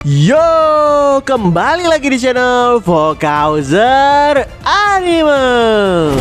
Yo, kembali lagi di channel Vokauser Anime.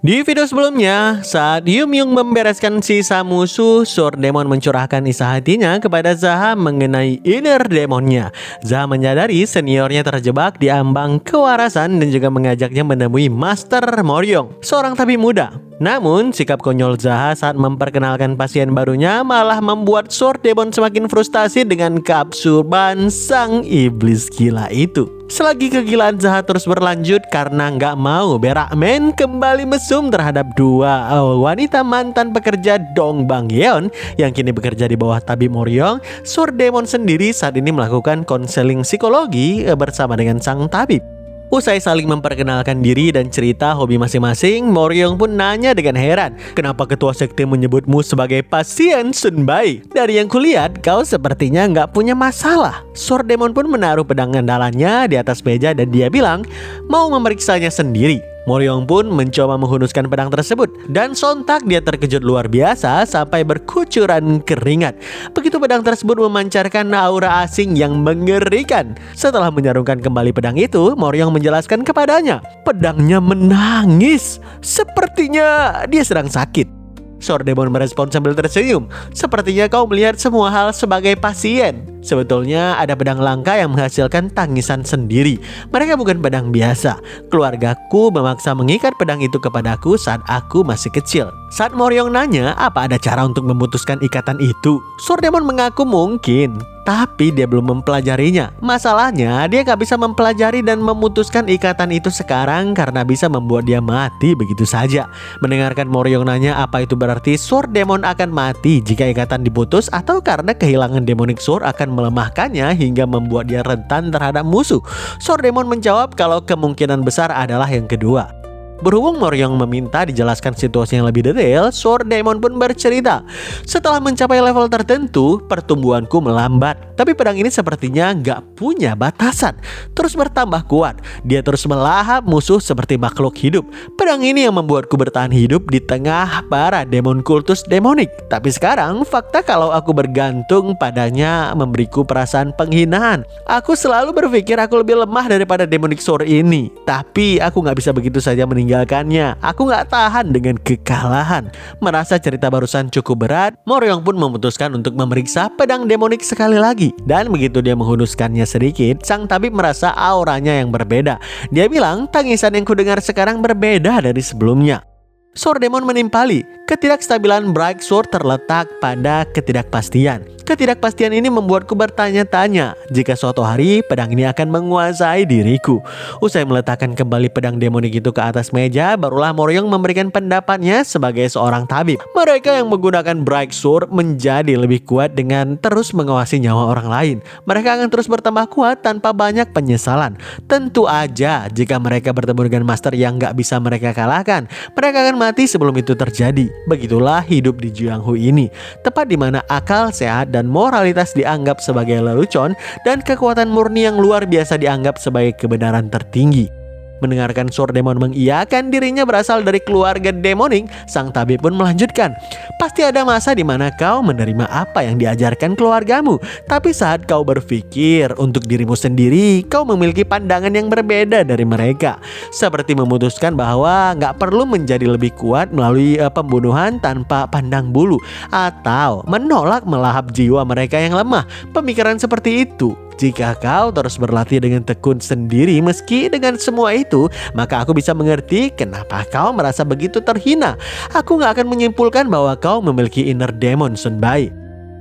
Di video sebelumnya, saat Yum-Yung membereskan sisa musuh, Sword Demon mencurahkan isi hatinya kepada Zaha mengenai inner demonnya. Zaha menyadari seniornya terjebak di ambang kewarasan dan juga mengajaknya menemui Master Moryong, seorang tabib muda. Namun, sikap konyol Zaha saat memperkenalkan pasien barunya malah membuat Sword Demon semakin frustasi dengan keabsurdan sang iblis gila itu. Selagi kegilaan Zaha terus berlanjut karena nggak mau Berakmen kembali mesum terhadap dua wanita mantan pekerja Dong Bang Yeon yang kini bekerja di bawah tabib Moryong, Sword Demon sendiri saat ini melakukan konseling psikologi bersama dengan sang tabib. Usai saling memperkenalkan diri dan cerita hobi masing-masing, Moryong pun nanya dengan heran, kenapa ketua sekte menyebutmu sebagai pasien Sunbai? Dari yang kulihat, kau sepertinya nggak punya masalah. Sword Demon pun menaruh pedang andalannya di atas meja dan dia bilang mau memeriksanya sendiri. Moryong pun mencoba menghunuskan pedang tersebut dan sontak dia terkejut luar biasa sampai berkucuran keringat. Begitu pedang tersebut memancarkan aura asing yang mengerikan. Setelah menyarungkan kembali pedang itu, Moryong menjelaskan kepadanya, pedangnya menangis. Sepertinya dia sedang sakit. Sword Demon merespon sambil tersenyum. Sepertinya kau melihat semua hal sebagai pasien. Sebetulnya ada pedang langka yang menghasilkan tangisan sendiri. Mereka bukan pedang biasa. Keluargaku memaksa mengikat pedang itu kepadaku saat aku masih kecil. Saat Moryong nanya apa ada cara untuk memutuskan ikatan itu, Sword Demon mengaku mungkin, tapi dia belum mempelajarinya. Masalahnya dia gak bisa mempelajari dan memutuskan ikatan itu sekarang karena bisa membuat dia mati begitu saja. Mendengarkan Moryong nanya apa itu berarti Sword Demon akan mati jika ikatan diputus atau karena kehilangan Demonic Sword akan melemahkannya hingga membuat dia rentan terhadap musuh. Sword Demon menjawab kalau kemungkinan besar adalah yang kedua. Berhubung Moryong meminta dijelaskan situasi yang lebih detail, Sword Demon pun bercerita. Setelah mencapai level tertentu, pertumbuhanku melambat. Tapi pedang ini sepertinya nggak punya batasan. Terus bertambah kuat. Dia terus melahap musuh seperti makhluk hidup. Pedang ini yang membuatku bertahan hidup di tengah para demon kultus demonik. Tapi sekarang, fakta kalau aku bergantung padanya memberiku perasaan penghinaan. Aku selalu berpikir aku lebih lemah daripada Demonic Sword ini. Tapi aku nggak bisa begitu saja meninggalkannya. Aku gak tahan dengan kekalahan. Merasa cerita barusan cukup berat, Moryong pun memutuskan untuk memeriksa pedang demonik sekali lagi. Dan begitu dia menghunuskannya sedikit, sang tabib merasa auranya yang berbeda. Dia bilang tangisan yang kudengar sekarang berbeda dari sebelumnya. Sword Demon menimpali, ketidakstabilan Bright Sword terletak pada ketidakpastian. Ketidakpastian ini membuatku bertanya-tanya jika suatu hari pedang ini akan menguasai diriku. Usai meletakkan kembali pedang demonik itu ke atas meja, barulah Moryong memberikan pendapatnya sebagai seorang tabib. Mereka yang menggunakan Bright Sword menjadi lebih kuat dengan terus mengawasi nyawa orang lain. Mereka akan terus bertambah kuat tanpa banyak penyesalan. Tentu aja jika mereka bertemu dengan master yang gak bisa mereka kalahkan, mereka akan mati sebelum itu terjadi. Begitulah hidup di Jianghu ini, tempat di mana akal sehat dan moralitas dianggap sebagai lelucon dan kekuatan murni yang luar biasa dianggap sebagai kebenaran tertinggi. Mendengarkan Sword Demon mengiyakan dirinya berasal dari keluarga demonik, sang tabib pun melanjutkan, pasti ada masa di mana kau menerima apa yang diajarkan keluargamu, tapi saat kau berpikir untuk dirimu sendiri, kau memiliki pandangan yang berbeda dari mereka, seperti memutuskan bahwa nggak perlu menjadi lebih kuat melalui pembunuhan tanpa pandang bulu, atau menolak melahap jiwa mereka yang lemah. Pemikiran seperti itu, jika kau terus berlatih dengan tekun sendiri meski dengan semua itu, maka aku bisa mengerti kenapa kau merasa begitu terhina. Aku gak akan menyimpulkan bahwa kau memiliki inner demon Sunbai.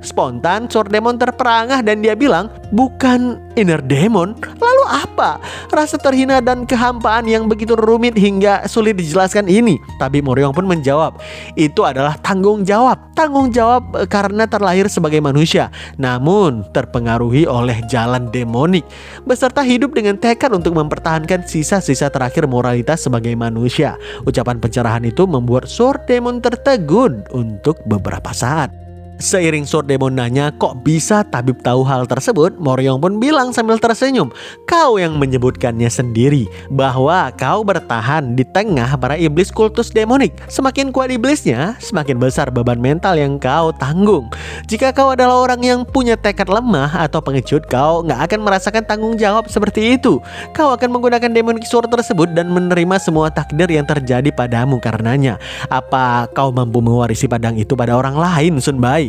Spontan Sword Demon terperangah dan dia bilang, bukan inner demon, lalu apa? Rasa terhina dan kehampaan yang begitu rumit hingga sulit dijelaskan ini. Tapi Moryong pun menjawab, itu adalah tanggung jawab. Tanggung jawab karena terlahir sebagai manusia, namun terpengaruhi oleh jalan demonik, beserta hidup dengan tekad untuk mempertahankan sisa-sisa terakhir moralitas sebagai manusia. Ucapan pencerahan itu membuat Sword Demon tertegun untuk beberapa saat. Seiring Sword Demon nanya kok bisa tabib tahu hal tersebut, Moryong pun bilang sambil tersenyum, kau yang menyebutkannya sendiri bahwa kau bertahan di tengah para iblis kultus demonik. Semakin kuat iblisnya, semakin besar beban mental yang kau tanggung. Jika kau adalah orang yang punya tekad lemah atau pengecut, kau nggak akan merasakan tanggung jawab seperti itu. Kau akan menggunakan demonic sword tersebut dan menerima semua takdir yang terjadi padamu karenanya. Apa kau mampu mewarisi pedang itu pada orang lain, Sun Bai?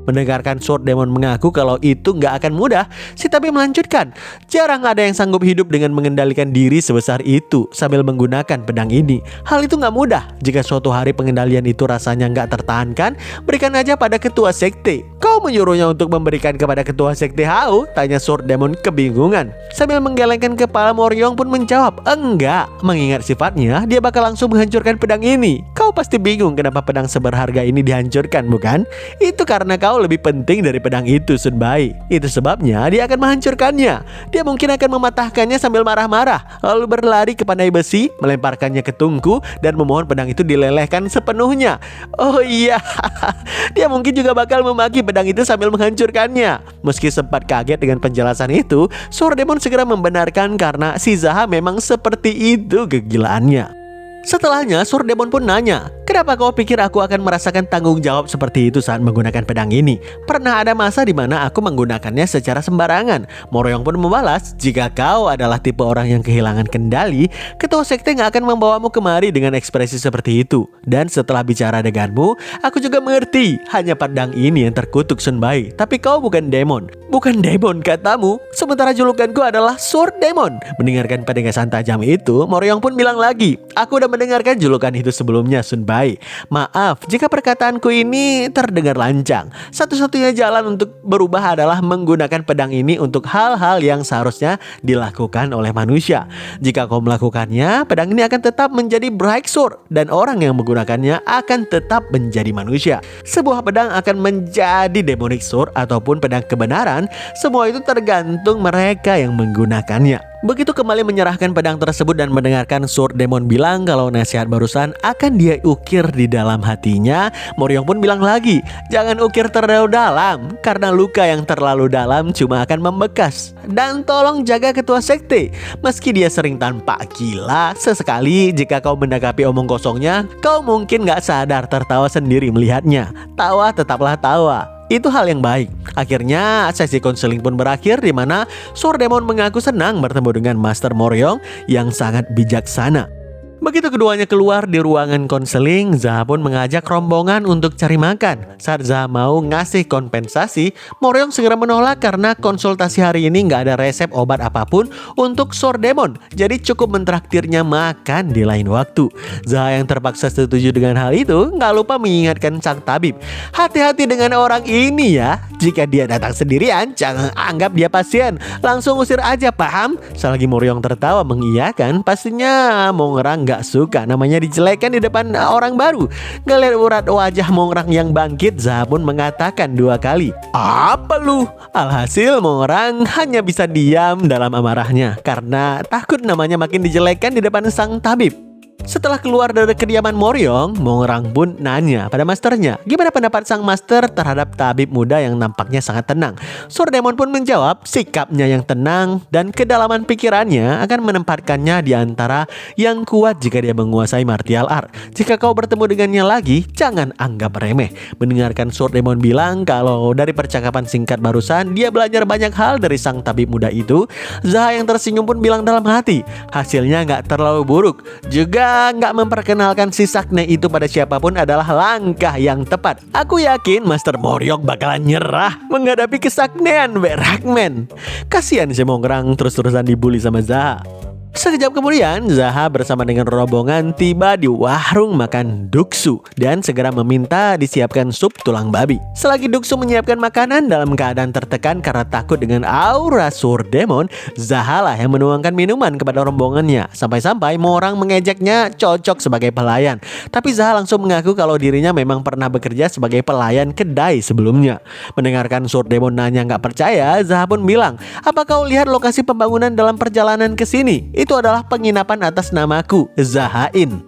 Mendengarkan Sword Demon mengaku kalau itu nggak akan mudah, si tabib melanjutkan, jarang ada yang sanggup hidup dengan mengendalikan diri sebesar itu sambil menggunakan pedang ini. Hal itu nggak mudah. Jika suatu hari pengendalian itu rasanya nggak tertahankan, berikan aja pada ketua sekte. Kau menyuruhnya untuk memberikan kepada ketua sekte Hao? Tanya Sword Demon kebingungan. Sambil menggelengkan kepala, Moryong pun menjawab, enggak. Mengingat sifatnya, dia bakal langsung menghancurkan pedang ini. Kau pasti bingung kenapa pedang seberharga ini dihancurkan, bukan? Itu karena kau lebih penting dari pedang itu, Sun Bai. Itu sebabnya dia akan menghancurkannya. Dia mungkin akan mematahkannya sambil marah-marah, lalu berlari ke pandai besi, melemparkannya ke tungku, dan memohon pedang itu dilelehkan sepenuhnya. Oh iya, dia mungkin juga bakal memaki pedang itu sambil menghancurkannya. Meski sempat kaget dengan penjelasan itu, Sword Demon segera membenarkan karena si Zaha memang seperti itu kegilaannya. Setelahnya, Sword Demon pun nanya, kenapa kau pikir aku akan merasakan tanggung jawab seperti itu saat menggunakan pedang ini? Pernah ada masa di mana aku menggunakannya secara sembarangan. Moryong pun membalas, jika kau adalah tipe orang yang kehilangan kendali, ketua sekte nggak akan membawamu kemari dengan ekspresi seperti itu. Dan setelah bicara denganmu, aku juga mengerti, hanya pedang ini yang terkutuk, Sun Bai. Tapi kau bukan demon. Bukan demon katamu, sementara julukanku adalah Sword Demon. Mendengarkan penegasan tajam itu, Moryong pun bilang lagi, aku udah mendengarkan julukan itu sebelumnya, Sun Bai. Maaf jika perkataanku ini terdengar lancang. Satu-satunya jalan untuk berubah adalah menggunakan pedang ini untuk hal-hal yang seharusnya dilakukan oleh manusia. Jika kau melakukannya, pedang ini akan tetap menjadi Bright Sword dan orang yang menggunakannya akan tetap menjadi manusia. Sebuah pedang akan menjadi Demonic Sword ataupun pedang kebenaran, semua itu tergantung mereka yang menggunakannya. Begitu kembali menyerahkan pedang tersebut dan mendengarkan Sword Demon bilang kalau nasihat barusan akan dia ukir di dalam hatinya, Moryong pun bilang lagi, jangan ukir terlalu dalam, karena luka yang terlalu dalam cuma akan membekas. Dan tolong jaga ketua sekte, meski dia sering tanpa gila, sesekali jika kau menanggapi omong kosongnya, kau mungkin gak sadar tertawa sendiri melihatnya. Tawa tetaplah tawa. Itu hal yang baik. Akhirnya sesi konseling pun berakhir di mana Sword Demon mengaku senang bertemu dengan Master Moryong yang sangat bijaksana. Begitu keduanya keluar di ruangan konseling, Zaha pun mengajak rombongan untuk cari makan. Saat Zaha mau ngasih kompensasi, Moryong segera menolak karena konsultasi hari ini nggak ada resep obat apapun untuk Sword Demon. Jadi cukup mentraktirnya makan di lain waktu. Zaha yang terpaksa setuju dengan hal itu, nggak lupa mengingatkan sang tabib. Hati-hati dengan orang ini ya. Jika dia datang sendirian, jangan anggap dia pasien. Langsung usir aja, paham? Selagi Moryong tertawa mengiyakan, pastinya Mongrang nggak suka namanya dijelekan di depan orang baru. Ngeliat urat wajah Mongrang yang bangkit, Zaha pun mengatakan 2 kali, apa lu? Alhasil Mongrang hanya bisa diam dalam amarahnya karena takut namanya makin dijelekan di depan sang tabib. Setelah keluar dari kediaman Moryong, Mongrang pun nanya pada masternya, gimana pendapat sang master terhadap tabib muda yang nampaknya sangat tenang. Sword Demon pun menjawab, sikapnya yang tenang dan kedalaman pikirannya akan menempatkannya di antara yang kuat jika dia menguasai martial art. Jika kau bertemu dengannya lagi, jangan anggap remeh. Mendengarkan Sword Demon bilang kalau dari percakapan singkat barusan, dia belajar banyak hal dari sang tabib muda itu, Zaha yang tersenyum pun bilang dalam hati, hasilnya nggak terlalu buruk. Juga nggak memperkenalkan si Sakne itu pada siapapun adalah langkah yang tepat. Aku yakin Master Moryong bakalan nyerah menghadapi kesaknean Berakmen. Kasihan si Mongrang terus-terusan dibully sama Zaha. Sekejap kemudian, Zaha bersama dengan rombongan tiba di warung makan Duksu dan segera meminta disiapkan sup tulang babi. Selagi Duksu menyiapkan makanan dalam keadaan tertekan karena takut dengan aura Sword Demon, Zaha lah yang menuangkan minuman kepada rombongannya. Sampai-sampai Mongrang mengejeknya cocok sebagai pelayan. Tapi Zaha langsung mengaku kalau dirinya memang pernah bekerja sebagai pelayan kedai sebelumnya. Mendengarkan Sword Demon nanya nggak percaya, Zaha pun bilang, apa kau lihat lokasi pembangunan dalam perjalanan ke sini? Itu adalah penginapan atas namaku, Zahain.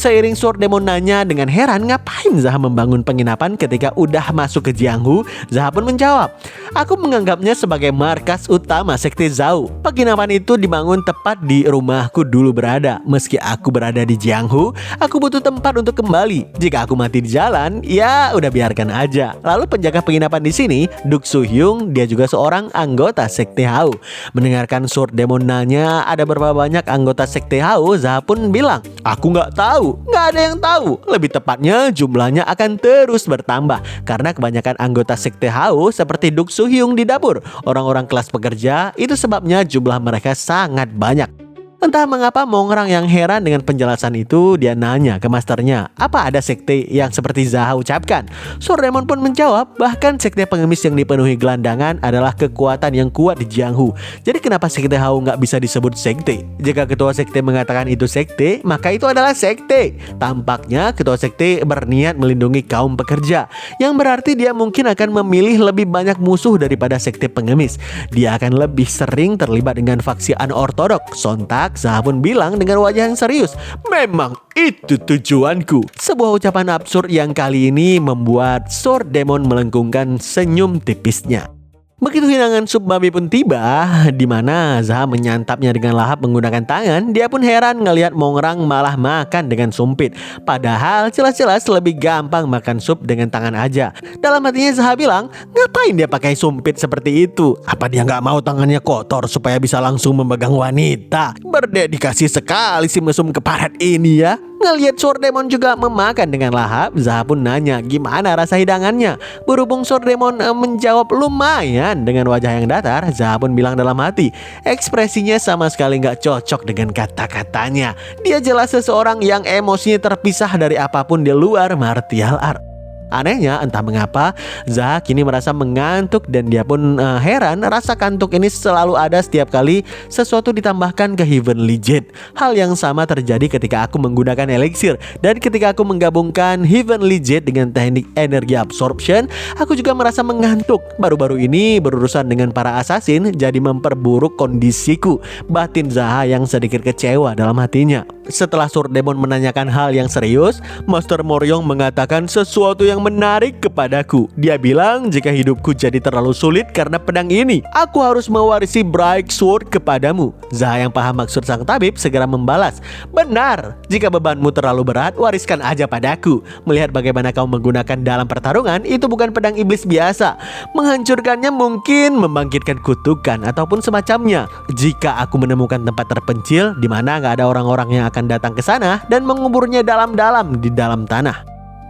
Seiring Sword Demon nanya dengan heran ngapain Zaha membangun penginapan ketika udah masuk ke Jianghu, Zaha pun menjawab, aku menganggapnya sebagai markas utama sekte Zhao. Penginapan itu dibangun tepat di rumahku dulu berada. Meski aku berada di Jianghu, aku butuh tempat untuk kembali. Jika aku mati di jalan, ya udah biarkan aja. Lalu penjaga penginapan di sini, Duk Soo Hyung, dia juga seorang anggota sekte Hao. Mendengarkan Sword Demon nanya ada berapa banyak anggota sekte Hao, Zaha pun bilang, aku nggak tahu, nggak ada yang tahu. Lebih tepatnya jumlahnya akan terus bertambah karena kebanyakan anggota sekte Hao seperti Duk Soo Hyung di dapur, orang-orang kelas pekerja, itu sebabnya jumlah mereka sangat banyak. Entah mengapa Mongrang yang heran dengan penjelasan itu, dia nanya ke masternya, apa ada sekte yang seperti Zaha ucapkan? Sword Demon pun menjawab, bahkan sekte pengemis yang dipenuhi gelandangan adalah kekuatan yang kuat di Jianghu. Jadi kenapa sekte Hao nggak bisa disebut sekte? Jika ketua sekte mengatakan itu sekte, maka itu adalah sekte. Tampaknya ketua sekte berniat melindungi kaum pekerja, yang berarti dia mungkin akan memilih lebih banyak musuh daripada sekte pengemis. Dia akan lebih sering terlibat dengan faksi unortodok. Sontak Zaha pun bilang dengan wajah yang serius, memang itu tujuanku. Sebuah ucapan absurd yang kali ini membuat Sword Demon melengkungkan senyum tipisnya. Begitu hidangan sup babi pun tiba, di mana Zaha menyantapnya dengan lahap menggunakan tangan. Dia pun heran ngelihat Mongrang malah makan dengan sumpit. Padahal jelas-jelas lebih gampang makan sup dengan tangan aja. Dalam hatinya Zaha bilang, ngapain dia pakai sumpit seperti itu? Apa dia nggak mau tangannya kotor supaya bisa langsung memegang wanita? Berdedikasi sekali si mesum keparat ini ya. Ngelihat Sword Demon juga memakan dengan lahap, Zaha pun nanya gimana rasa hidangannya. Berhubung Sword Demon menjawab lumayan dengan wajah yang datar, Zaha pun bilang dalam hati, ekspresinya sama sekali nggak cocok dengan kata-katanya. Dia jelas seseorang yang emosinya terpisah dari apapun di luar martial art. Anehnya entah mengapa Zaha kini merasa mengantuk dan dia pun heran rasa kantuk ini selalu ada setiap kali sesuatu ditambahkan ke Heavenly Jade. Hal yang sama terjadi ketika aku menggunakan elixir dan ketika aku menggabungkan Heavenly Jade dengan teknik energi absorption, aku juga merasa mengantuk. Baru-baru ini berurusan dengan para assassin jadi memperburuk kondisiku. Batin Zaha yang sedikit kecewa dalam hatinya. Setelah Sword Demon menanyakan hal yang serius, Master Moryong mengatakan sesuatu yang menarik kepadaku. Dia bilang jika hidupku jadi terlalu sulit karena pedang ini, aku harus mewarisi Bright Sword kepadamu. Zaha yang paham maksud sang tabib segera membalas, benar, jika bebanmu terlalu berat, wariskan aja padaku. Melihat bagaimana kau menggunakan dalam pertarungan, itu bukan pedang iblis biasa. Menghancurkannya mungkin membangkitkan kutukan ataupun semacamnya. Jika aku menemukan tempat terpencil di mana nggak ada orang-orang yang akan datang ke sana dan menguburnya dalam-dalam di dalam tanah.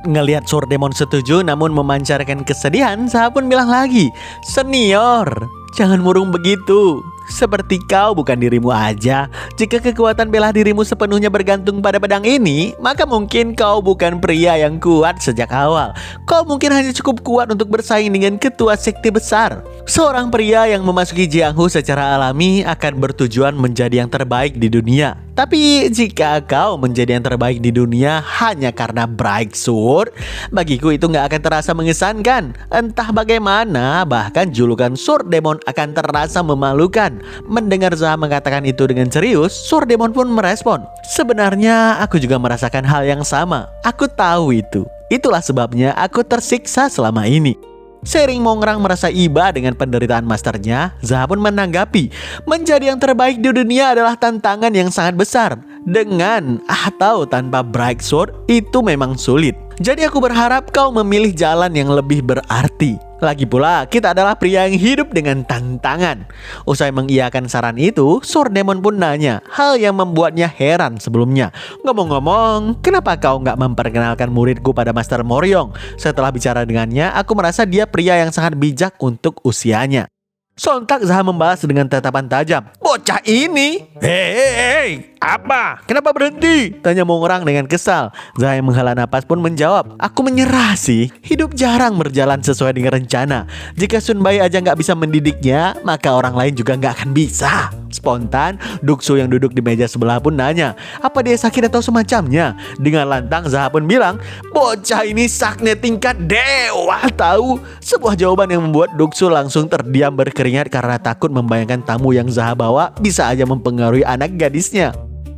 Ngelihat Sword Demon setuju namun memancarkan kesedihan, Zaha pun bilang lagi, senior, jangan murung begitu. Seperti kau bukan dirimu aja. Jika kekuatan bela dirimu sepenuhnya bergantung pada pedang ini, maka mungkin kau bukan pria yang kuat sejak awal. Kau mungkin hanya cukup kuat untuk bersaing dengan ketua sekte besar. Seorang pria yang memasuki Jianghu secara alami akan bertujuan menjadi yang terbaik di dunia. Tapi jika kau menjadi yang terbaik di dunia hanya karena Bright Sword, bagiku itu nggak akan terasa mengesankan. Entah bagaimana, bahkan julukan Sword Demon akan terasa memalukan. Mendengar Zaha mengatakan itu dengan serius, Sword Demon pun merespon, sebenarnya aku juga merasakan hal yang sama. Aku tahu itu. Itulah sebabnya aku tersiksa selama ini. Seiring Mongrang merasa iba dengan penderitaan masternya, Zaha pun menanggapi, menjadi yang terbaik di dunia adalah tantangan yang sangat besar. Dengan atau tanpa Bright Sword itu memang sulit. Jadi aku berharap kau memilih jalan yang lebih berarti. Lagi pula, kita adalah pria yang hidup dengan tantangan. Usai mengiyakan saran itu, Sword Demon pun nanya hal yang membuatnya heran sebelumnya. Ngomong-ngomong, kenapa kau nggak memperkenalkan muridku pada Master Moryong? Setelah bicara dengannya, aku merasa dia pria yang sangat bijak untuk usianya. Sontak Zaha membalas dengan tatapan tajam. Bocah ini, hei, apa? Kenapa berhenti? Tanya Mongrang dengan kesal. Zaha yang menghela napas pun menjawab, aku menyerah sih. Hidup jarang berjalan sesuai dengan rencana. Jika Sun Bai aja nggak bisa mendidiknya, maka orang lain juga nggak akan bisa. Spontan, Duk Soo yang duduk di meja sebelah pun nanya, apa dia sakit atau semacamnya? Dengan lantang Zaha pun bilang, bocah ini sakne tingkat dewa tahu. Sebuah jawaban yang membuat Duk Soo langsung terdiam berkeringat karena takut membayangkan tamu yang Zaha bawa bisa aja mempengaruhi anak gadisnya.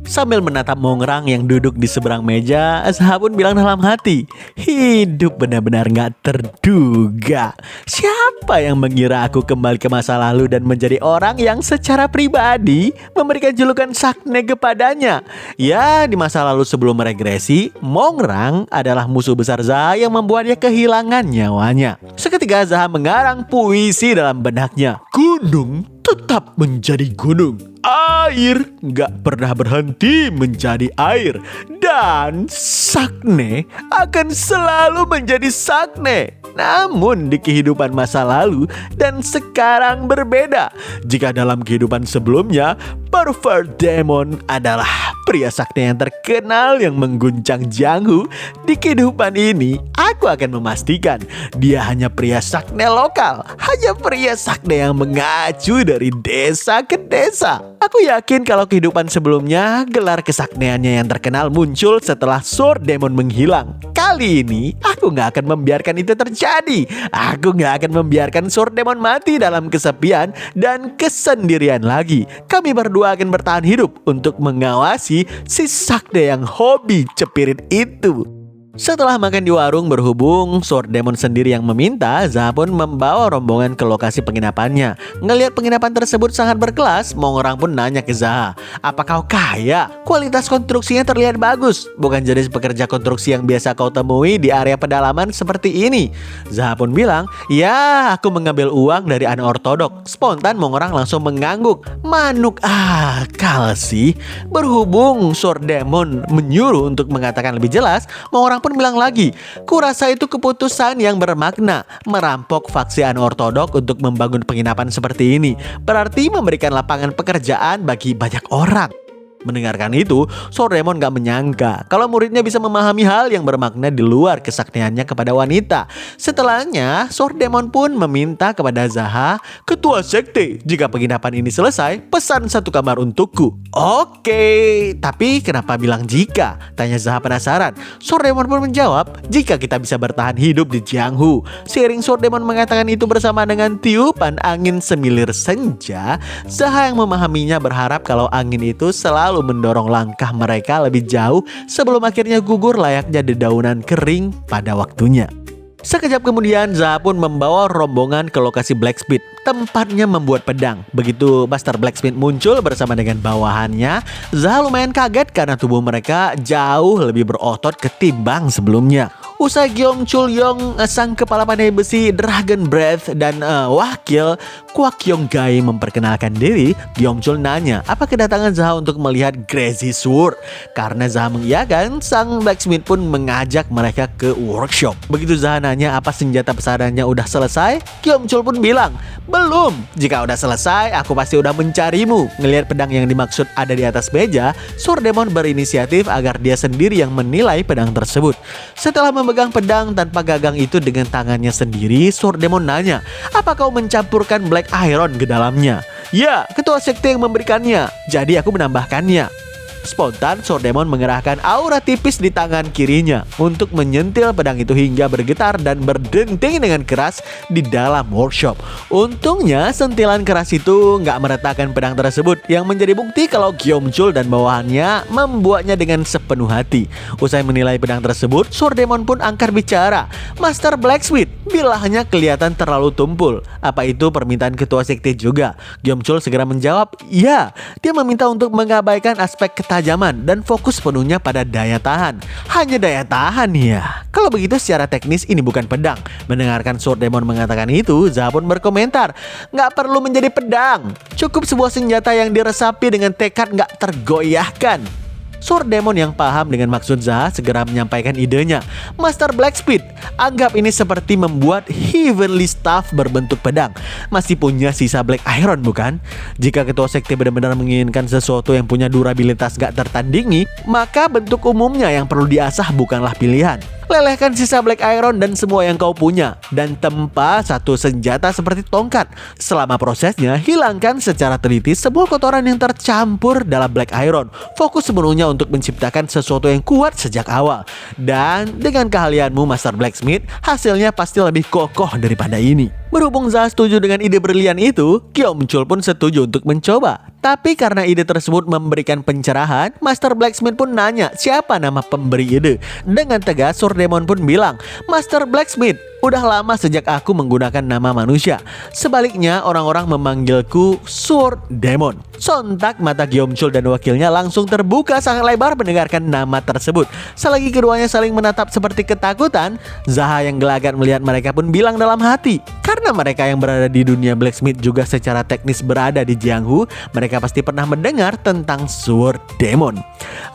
Sambil menatap Mongrang yang duduk di seberang meja, Zaha pun bilang dalam hati, hidup benar-benar gak terduga. Siapa yang mengira aku kembali ke masa lalu dan menjadi orang yang secara pribadi memberikan julukan Sakne kepadanya. Ya, di masa lalu sebelum regresi, Mongrang adalah musuh besar Zaha yang membuatnya kehilangan nyawanya. Seketika Zaha mengarang puisi dalam benaknya. Gunung tetap menjadi gunung. Air gak pernah berhenti menjadi air. Dan Sakne akan selalu menjadi Sakne. Namun di kehidupan masa lalu dan sekarang berbeda. Jika dalam kehidupan sebelumnya, Pervert Demon adalah pria Sakne yang terkenal yang mengguncang Jianghu, di kehidupan ini aku akan memastikan dia hanya pria Sakne lokal. Hanya pria Sakne yang mengacu dari desa ke desa. Aku yakin kalau kehidupan sebelumnya gelar kesakneannya yang terkenal muncul setelah Sword Demon menghilang. Kali ini aku gak akan membiarkan itu terjadi. Aku gak akan membiarkan Sword Demon mati dalam kesepian dan kesendirian lagi. Kami berdua akan bertahan hidup untuk mengawasi si Sakne yang hobi cepirit itu. Setelah makan di warung, berhubung Sword Demon sendiri yang meminta, Zaha pun membawa rombongan ke lokasi penginapannya. Ngelihat penginapan tersebut sangat berkelas, Mongrang pun nanya ke Zaha, "Apa kau kaya? Kualitas konstruksinya terlihat bagus. Bukan jenis pekerja konstruksi yang biasa kau temui di area pedalaman seperti ini." Zaha pun bilang, "Ya, aku mengambil uang dari anak ortodok." Spontan Mongrang langsung mengangguk. Manuk akal sih. Berhubung Sword Demon menyuruh untuk mengatakan lebih jelas, Mongrang pun bilang lagi, "Kurasa itu keputusan yang bermakna. Merampok faksi anortodok untuk membangun penginapan seperti ini berarti memberikan lapangan pekerjaan bagi banyak orang." Mendengarkan itu, Sword Demon gak menyangka kalau muridnya bisa memahami hal yang bermakna di luar kesaktiannya kepada wanita. Setelahnya, Sword Demon pun meminta kepada Zaha, "Ketua sekte, jika penginapan ini selesai, pesan satu kamar untukku." "Oke, tapi kenapa bilang jika?" tanya Zaha penasaran. Sword Demon pun menjawab, "Jika kita bisa bertahan hidup di Jianghu." Seiring Sword Demon mengatakan itu bersama dengan tiupan angin semilir senja, Zaha yang memahaminya berharap kalau angin itu selalu mendorong langkah mereka lebih jauh sebelum akhirnya gugur layaknya dedaunan kering pada waktunya. Sekejap kemudian, Zaha pun membawa rombongan ke lokasi blacksmith, tempatnya membuat pedang. Begitu Master Blacksmith muncul bersama dengan bawahannya, Zaha lumayan kaget karena tubuh mereka jauh lebih berotot ketimbang sebelumnya. Usai Gyeom Chul Yong, sang kepala pandai besi Dragon Breath, dan wakil Kwak Yong Gai memperkenalkan diri, Gyeom Chul nanya apa kedatangan Zaha untuk melihat Crazy Sword. Karena Zaha mengiyakan, sang blacksmith pun mengajak mereka ke workshop. Begitu Zaha nanya apa senjata pesadannya udah selesai, Gyeom Chul pun bilang, "Belum, jika udah selesai aku pasti udah mencarimu." Ngelihat pedang yang dimaksud ada di atas meja, Sword Demon berinisiatif agar dia sendiri yang menilai pedang tersebut. Setelah memegang pedang tanpa gagang itu dengan tangannya sendiri, Sword Demon nanya, "Apa kau mencampurkan Black Iron ke dalamnya?" "Ya, ketua sekte yang memberikannya, jadi aku menambahkannya." Spontan, Sword Demon mengerahkan aura tipis di tangan kirinya untuk menyentil pedang itu hingga bergetar dan berdenting dengan keras di dalam workshop. Untungnya sentilan keras itu nggak meretakkan pedang tersebut, yang menjadi bukti kalau Gyeom Chul dan bawahannya membuatnya dengan sepenuh hati. Usai menilai pedang tersebut, Sword Demon pun angkat bicara, "Master Blacksmith, bilahnya kelihatan terlalu tumpul. Apa itu permintaan ketua sekte juga?" Gyeom Chul segera menjawab, "Ya, dia meminta untuk mengabaikan aspek ketajaman dan fokus penuhnya pada daya tahan." "Hanya daya tahan ya? Kalau begitu secara teknis ini bukan pedang." Mendengarkan Sword Demon mengatakan itu, Zaha pun berkomentar, "Nggak perlu menjadi pedang. Cukup sebuah senjata yang diresapi dengan tekad nggak tergoyahkan." Sword Demon yang paham dengan maksud Zaha segera menyampaikan idenya, "Master Blacksmith, anggap ini seperti membuat Heavenly Staff berbentuk pedang. Masih punya sisa Black Iron bukan? Jika ketua sekte benar-benar menginginkan sesuatu yang punya durabilitas gak tertandingi, maka bentuk umumnya yang perlu diasah bukanlah pilihan. Lelehkan sisa Black Iron dan semua yang kau punya, dan tempa satu senjata seperti tongkat. Selama prosesnya, hilangkan secara teliti semua kotoran yang tercampur dalam Black Iron. Fokus sepenuhnya untuk menciptakan sesuatu yang kuat sejak awal. Dan dengan keahlianmu Master Blacksmith, hasilnya pasti lebih kokoh daripada ini." Berhubung Zaha setuju dengan ide brilian itu, Gyeom Chul pun setuju untuk mencoba. Tapi karena ide tersebut memberikan pencerahan, Master Blacksmith pun nanya siapa nama pemberi ide. Dengan tegas, Surdemon pun bilang, Master Blacksmith, udah lama sejak aku menggunakan nama manusia. Sebaliknya, orang-orang memanggilku Surdemon. Sontak mata Gyeomchul dan wakilnya langsung terbuka sangat lebar mendengarkan nama tersebut. Selagi keduanya saling menatap seperti ketakutan, Zaha yang gelagat melihat mereka pun bilang dalam hati, karena mereka yang berada di dunia blacksmith juga secara teknis berada di Jianghu, mereka pasti pernah mendengar tentang Surdemon.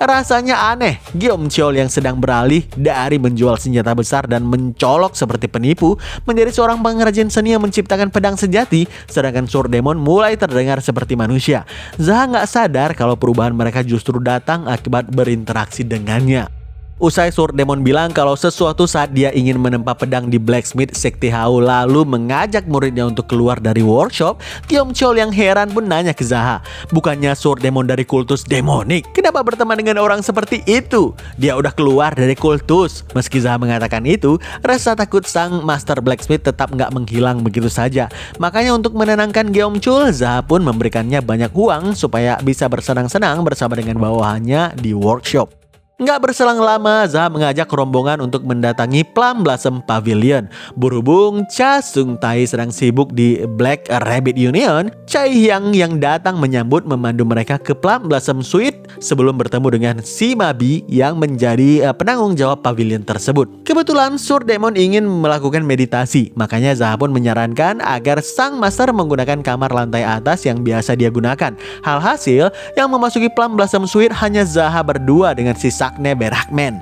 Rasanya aneh, Gyeomchul yang sedang beralih dari menjual senjata besar dan mencolok seperti penipu menjadi seorang pengrajin seni yang menciptakan pedang sejati, sedangkan Surdemon mulai terdengar seperti manusia. Zaha nggak sadar kalau perubahan mereka justru datang akibat berinteraksi dengannya. Usai Surdemon bilang kalau sesuatu saat dia ingin menempa pedang di blacksmith sekte Hao lalu mengajak muridnya untuk keluar dari workshop, Gyeomchul yang heran pun nanya ke Zaha, bukannya Surdemon dari kultus demonik, kenapa berteman dengan orang seperti itu? Dia udah keluar dari kultus. Meski Zaha mengatakan itu, rasa takut sang Master Blacksmith tetap nggak menghilang begitu saja. Makanya untuk menenangkan Gyeomchul, Zaha pun memberikannya banyak uang supaya bisa bersenang-senang bersama dengan bawahannya di workshop. Nggak berselang lama, Zaha mengajak rombongan untuk mendatangi Plum Blossom Pavilion. Berhubung Cha Sung Tai sedang sibuk di Black Rabbit Union, Chai Hyang yang datang menyambut memandu mereka ke Plum Blossom Suite sebelum bertemu dengan Sima Bi yang menjadi penanggung jawab pavilion tersebut. Kebetulan Surdemon ingin melakukan meditasi, makanya Zaha pun menyarankan agar sang master menggunakan kamar lantai atas yang biasa dia gunakan. Halhasil, yang memasuki Plum Blossom Suite hanya Zaha berdua dengan si Sakne Berakmen.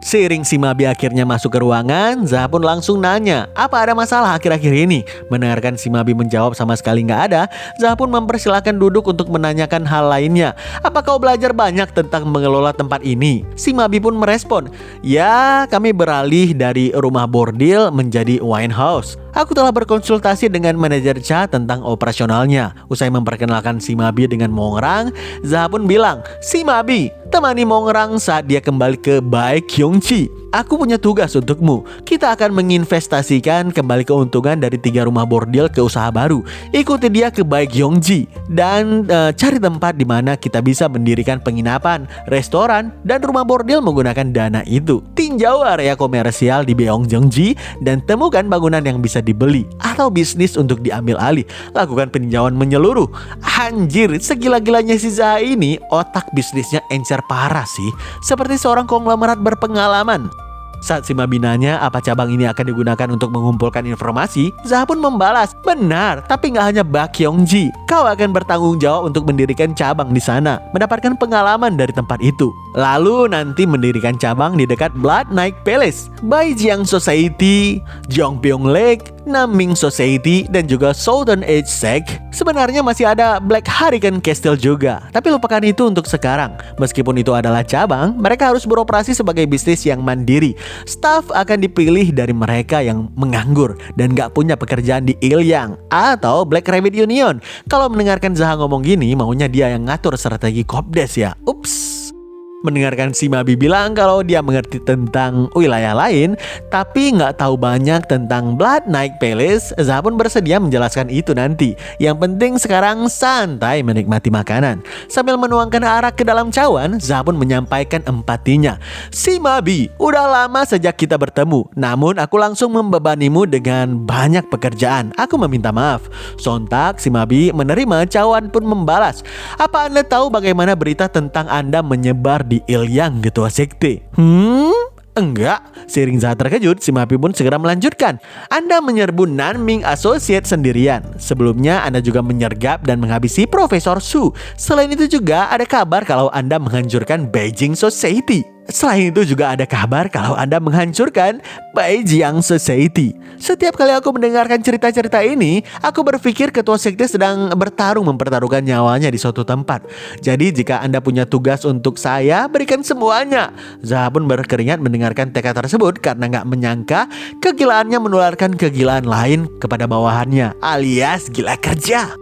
Seiring Sima Bi akhirnya masuk ke ruangan, Zaha pun langsung nanya, apa ada masalah akhir-akhir ini? Mendengarkan Sima Bi menjawab sama sekali nggak ada, Zaha pun mempersilahkan duduk untuk menanyakan hal lainnya. Apa kau belajar banyak tentang mengelola tempat ini? Sima Bi pun merespon, ya kami beralih dari rumah bordil menjadi wine house. Aku telah berkonsultasi dengan manajer Cha tentang operasionalnya. Usai memperkenalkan Sima Bi dengan Mongrang, Zaha pun bilang, Sima Bi, temani Mongrang saat dia kembali ke Baekhyongji. Aku punya tugas untukmu. Kita akan menginvestasikan kembali keuntungan dari 3 rumah bordil ke usaha baru. Ikuti dia ke Baekhyongji dan cari tempat di mana kita bisa mendirikan penginapan, restoran, dan rumah bordil menggunakan dana itu. Tinjau area komersial di Baekhyongji dan temukan bangunan yang bisa dibeli atau bisnis untuk diambil alih. Lakukan peninjauan menyeluruh. Anjir, segila-gilanya si Zaha ini otak bisnisnya encer parah sih. Seperti seorang konglomerat berpengalaman. Saat Sima Bi nanya apa cabang ini akan digunakan untuk mengumpulkan informasi, Zaha pun membalas, benar, tapi nggak hanya Baekhyongji. Kau akan bertanggung jawab untuk mendirikan cabang di sana, mendapatkan pengalaman dari tempat itu. Lalu nanti mendirikan cabang di dekat Blood Knight Palace, Baijiang Society, Jeongpyeong Lake, Naming Society, dan juga Southern Edge Sect. Sebenarnya masih ada Black Hurricane Castle juga, tapi lupakan itu untuk sekarang. Meskipun itu adalah cabang, mereka harus beroperasi sebagai bisnis yang mandiri. Staff akan dipilih dari mereka yang menganggur dan gak punya pekerjaan di Ilyang atau Black Rabbit Union. Kalau mendengarkan Zaha ngomong gini, maunya dia yang ngatur strategi Kopdes ya. Ups. Mendengarkan Sima Bi bilang kalau dia mengerti tentang wilayah lain, tapi nggak tahu banyak tentang Blood Knight Palace, Zaha pun bersedia menjelaskan itu nanti. Yang penting sekarang santai menikmati makanan. Sambil menuangkan arak ke dalam cawan, Zaha pun menyampaikan empatinya. Sima Bi, udah lama sejak kita bertemu, namun aku langsung membebanimu dengan banyak pekerjaan. Aku meminta maaf. Sontak Sima Bi menerima, cawan pun membalas. Apa Anda tahu bagaimana berita tentang Anda menyebar di Ilyang ketua sekte? Enggak. Seiring Zaha terkejut, Sima Bi pun segera melanjutkan. Anda menyerbu Nanming Associate sendirian. Sebelumnya Anda juga menyergap dan menghabisi Profesor Su. Selain itu juga ada kabar kalau Anda menghancurkan Beijing Society. Selain itu juga ada kabar kalau Anda menghancurkan Baijiang Society. Setiap kali aku mendengarkan cerita-cerita ini, aku berpikir ketua sekte sedang mempertaruhkan nyawanya di suatu tempat. Jadi jika Anda punya tugas untuk saya, berikan semuanya. Zaha pun berkeringat mendengarkan tekad tersebut karena gak menyangka kegilaannya menularkan kegilaan lain kepada bawahannya, alias gila kerja.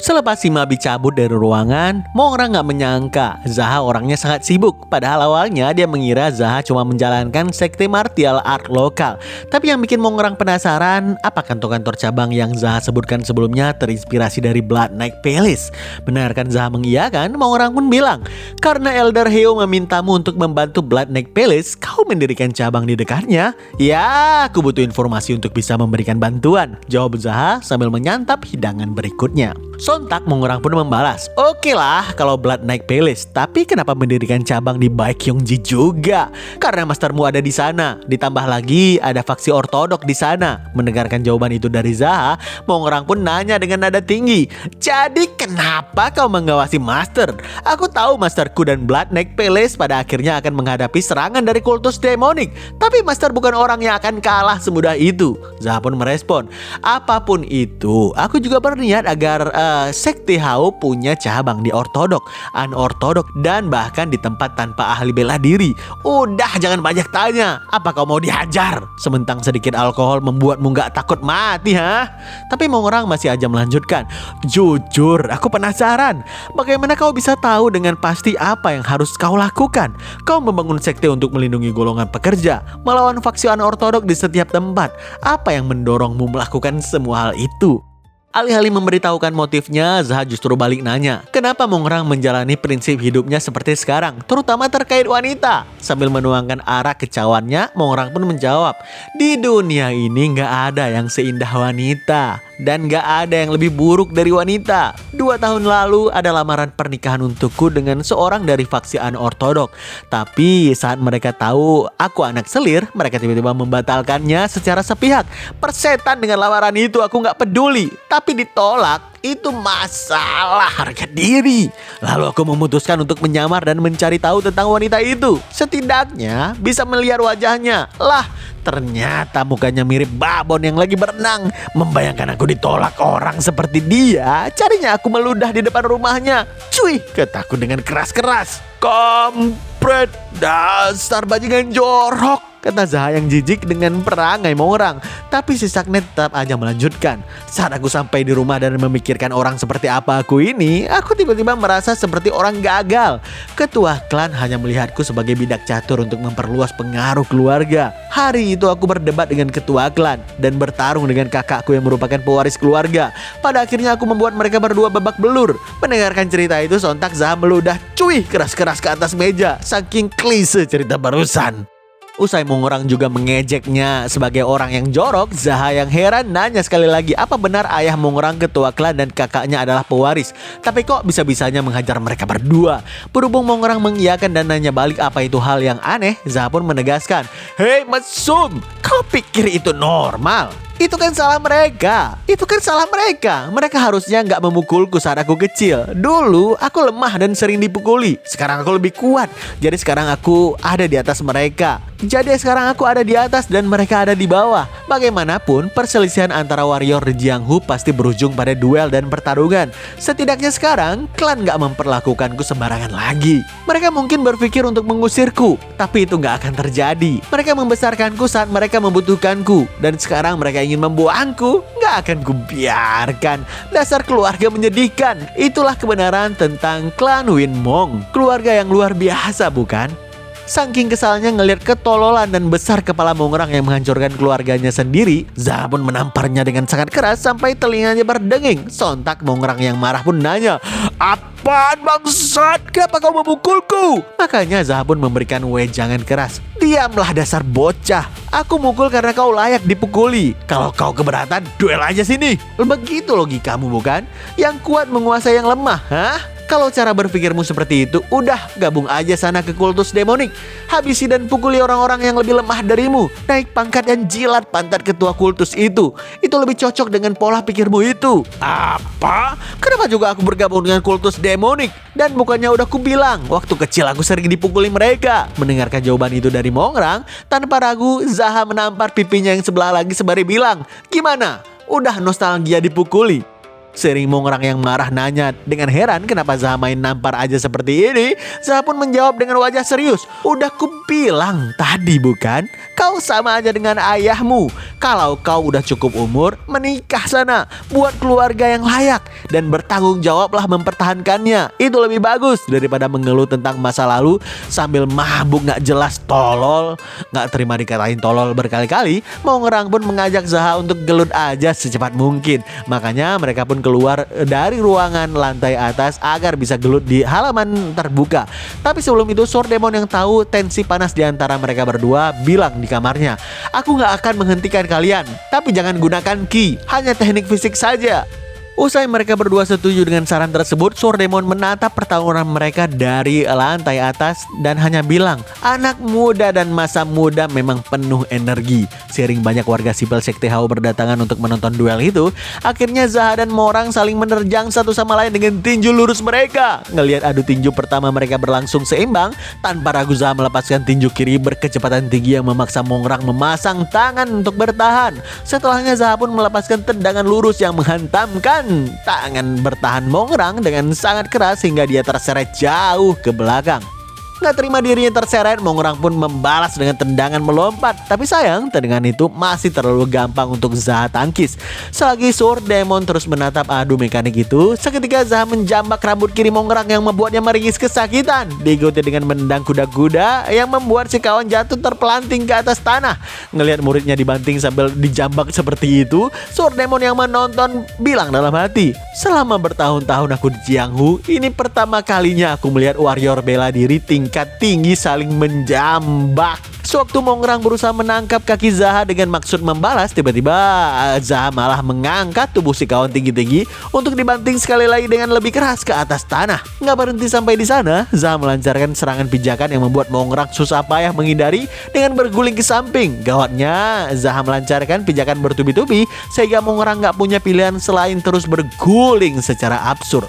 Selepas si Mabi cabut dari ruangan, Mongrang nggak menyangka Zaha orangnya sangat sibuk. Padahal awalnya dia mengira Zaha cuma menjalankan sekte martial art lokal. Tapi yang bikin Mongrang penasaran, apa kantor-kantor cabang yang Zaha sebutkan sebelumnya terinspirasi dari Blood Knight Palace? Benarkan Zaha mengiyakan, Mongrang pun bilang, karena Elder Heo memintamu untuk membantu Blood Knight Palace, kau mendirikan cabang di dekatnya? Ya, aku butuh informasi untuk bisa memberikan bantuan, jawab Zaha sambil menyantap hidangan berikutnya. Sontak Mongrang pun membalas, oke lah kalau Blood Knight Palace, tapi kenapa mendirikan cabang di Baekhyungji juga? Karena mastermu ada di sana. Ditambah lagi ada faksi ortodok di sana. Mendengarkan jawaban itu dari Zaha, Mongrang pun nanya dengan nada tinggi, jadi kenapa kau mengawasi master? Aku tahu masterku dan Blood Knight Palace pada akhirnya akan menghadapi serangan dari kultus demonik, tapi master bukan orang yang akan kalah semudah itu. Zaha pun merespon, apapun itu, aku juga berniat agar sekte Hao punya cabang di ortodok, anortodok, dan bahkan di tempat tanpa ahli bela diri. Udah, jangan banyak tanya. Apa kau mau dihajar? Sementang sedikit alkohol membuatmu gak takut mati, ha? Tapi Mongrang masih aja melanjutkan, jujur, aku penasaran. Bagaimana kau bisa tahu dengan pasti apa yang harus kau lakukan? Kau membangun sekte untuk melindungi golongan pekerja, melawan faksi anortodok di setiap tempat. Apa yang mendorongmu melakukan semua hal itu? Alih-alih memberitahukan motifnya, Zaha justru balik nanya, kenapa Mongrang menjalani prinsip hidupnya seperti sekarang, terutama terkait wanita. Sambil menuangkan arah kecauannya, Mongrang pun menjawab, di dunia ini gak ada yang seindah wanita, dan gak ada yang lebih buruk dari wanita. 2 tahun lalu ada lamaran pernikahan untukku dengan seorang dari faksi anortodok. Tapi saat mereka tahu aku anak selir, mereka tiba-tiba membatalkannya secara sepihak. Persetan dengan lamaran itu, aku gak peduli. Tapi ditolak, itu masalah harga diri. Lalu aku memutuskan untuk menyamar dan mencari tahu tentang wanita itu. Setidaknya bisa melihat wajahnya. Lah, ternyata mukanya mirip babon yang lagi berenang. Membayangkan aku ditolak orang seperti dia, carinya aku meludah di depan rumahnya. Cuy, kataku dengan keras-keras. Kampret, dasar bajingan jorok, kata Zaha yang jijik dengan perangai Mongrang. Tapi si Sakne tetap aja melanjutkan. Saat aku sampai di rumah dan memikirkan orang seperti apa aku ini, aku tiba-tiba merasa seperti orang gagal. Ketua klan hanya melihatku sebagai bidak catur untuk memperluas pengaruh keluarga. Hari itu aku berdebat dengan ketua klan dan bertarung dengan kakakku yang merupakan pewaris keluarga. Pada akhirnya aku membuat mereka berdua babak belur. Mendengarkan cerita itu, sontak Zaha meludah cuy keras-keras ke atas meja. Saking klise cerita barusan. Usai Mongrang juga mengejeknya sebagai orang yang jorok, Zaha yang heran nanya sekali lagi, apa benar ayah Mongrang ketua klan dan kakaknya adalah pewaris? Tapi kok bisa-bisanya menghajar mereka berdua? Berhubung Mongrang mengiyakan dan nanya balik apa itu hal yang aneh, Zaha pun menegaskan, hei mesum, kau pikir itu normal? Itu kan salah mereka. Mereka harusnya nggak memukulku saat aku kecil. Dulu aku lemah dan sering dipukuli. Sekarang aku lebih kuat. Jadi sekarang aku ada di atas mereka. Jadi sekarang aku ada di atas dan mereka ada di bawah. Bagaimanapun, perselisihan antara warrior di Jianghu pasti berujung pada duel dan pertarungan. Setidaknya sekarang, klan nggak memperlakukanku sembarangan lagi. Mereka mungkin berpikir untuk mengusirku, tapi itu nggak akan terjadi. Mereka membesarkanku saat mereka membutuhkanku, dan sekarang mereka ingin membuangku. Nggak akan kubiarkan. Dasar keluarga menyedihkan. Itulah kebenaran tentang klan Winmong. Keluarga yang luar biasa, bukan? Saking kesalnya ngelihat ketololan dan besar kepala Mongrang yang menghancurkan keluarganya sendiri, Zaha pun menamparnya dengan sangat keras sampai telinganya berdenging. Sontak Mongrang yang marah pun nanya, apaan bangsat? Kenapa kau memukulku? Makanya Zaha pun memberikan wejangan keras. Diamlah dasar bocah. Aku mukul karena kau layak dipukuli. Kalau kau keberatan, duel aja sini. Begitu logikamu, bukan? Yang kuat menguasai yang lemah, hah? Kalau cara berpikirmu seperti itu, udah gabung aja sana ke kultus demonik. Habisi dan pukuli orang-orang yang lebih lemah darimu. Naik pangkat dan jilat pantat ketua kultus itu. Itu lebih cocok dengan pola pikirmu itu. Apa? Kenapa juga aku bergabung dengan kultus demonik? Dan bukannya udah aku bilang, waktu kecil aku sering dipukuli mereka. Mendengarkan jawaban itu dari Mongrang, tanpa ragu Zaha menampar pipinya yang sebelah lagi sembari bilang, gimana? Udah nostalgia dipukuli? Sering Mongrang yang marah nanya dengan heran kenapa Zaha main nampar aja seperti ini. Zaha pun menjawab dengan wajah serius. Udah kubilang tadi bukan? Kau sama aja dengan ayahmu. Kalau kau udah cukup umur, menikah sana. Buat keluarga yang layak. Dan bertanggung jawablah mempertahankannya. Itu lebih bagus daripada mengeluh tentang masa lalu sambil mabuk gak jelas tolol. Gak terima dikatain tolol berkali-kali. Mongrang pun mengajak Zaha untuk gelut aja secepat mungkin. Makanya mereka pun keluar dari ruangan lantai atas agar bisa gelut di halaman terbuka. Tapi sebelum itu Sworddemon yang tahu tensi panas di antara mereka berdua bilang di kamarnya, "Aku gak akan menghentikan kalian, tapi jangan gunakan ki, hanya teknik fisik saja." Usai mereka berdua setuju dengan saran tersebut, Sworddemon menatap pertarungan mereka dari lantai atas dan hanya bilang, "Anak muda dan masa muda memang penuh energi." Seiring banyak warga sipil Sekte Hao berdatangan untuk menonton duel itu, akhirnya Zaha dan Morang saling menerjang satu sama lain dengan tinju lurus mereka. Ngelihat adu tinju pertama mereka berlangsung seimbang, tanpa ragu Zaha melepaskan tinju kiri berkecepatan tinggi yang memaksa Mongrang memasang tangan untuk bertahan. Setelahnya Zaha pun melepaskan tendangan lurus yang menghantamkan tangan bertahan Mongrang dengan sangat keras hingga dia terseret jauh ke belakang. Gak terima dirinya terseret, Mongrang pun membalas dengan tendangan melompat. Tapi sayang, tendangan itu masih terlalu gampang untuk Zaha tangkis. Selagi Sworddemon terus menatap adu mekanik itu, seketika Zaha menjambak rambut kiri Mongrang yang membuatnya meringis kesakitan. Diikuti dengan menendang kuda-kuda yang membuat si kawan jatuh terpelanting ke atas tanah. Ngelihat muridnya dibanting sambil dijambak seperti itu, Sworddemon yang menonton bilang dalam hati, "Selama bertahun-tahun aku di Jianghu, ini pertama kalinya aku melihat warrior bela diri tingkat tinggi saling menjambak." Sewaktu Mongrang berusaha menangkap kaki Zaha dengan maksud membalas, tiba-tiba Zaha malah mengangkat tubuh si kawan tinggi-tinggi untuk dibanting sekali lagi dengan lebih keras ke atas tanah. Nggak berhenti sampai di sana, Zaha melancarkan serangan pijakan yang membuat Mongrang susah payah menghindari dengan berguling ke samping. Gawatnya, Zaha melancarkan pijakan bertubi-tubi sehingga Mongrang nggak punya pilihan selain terus berguling secara absurd.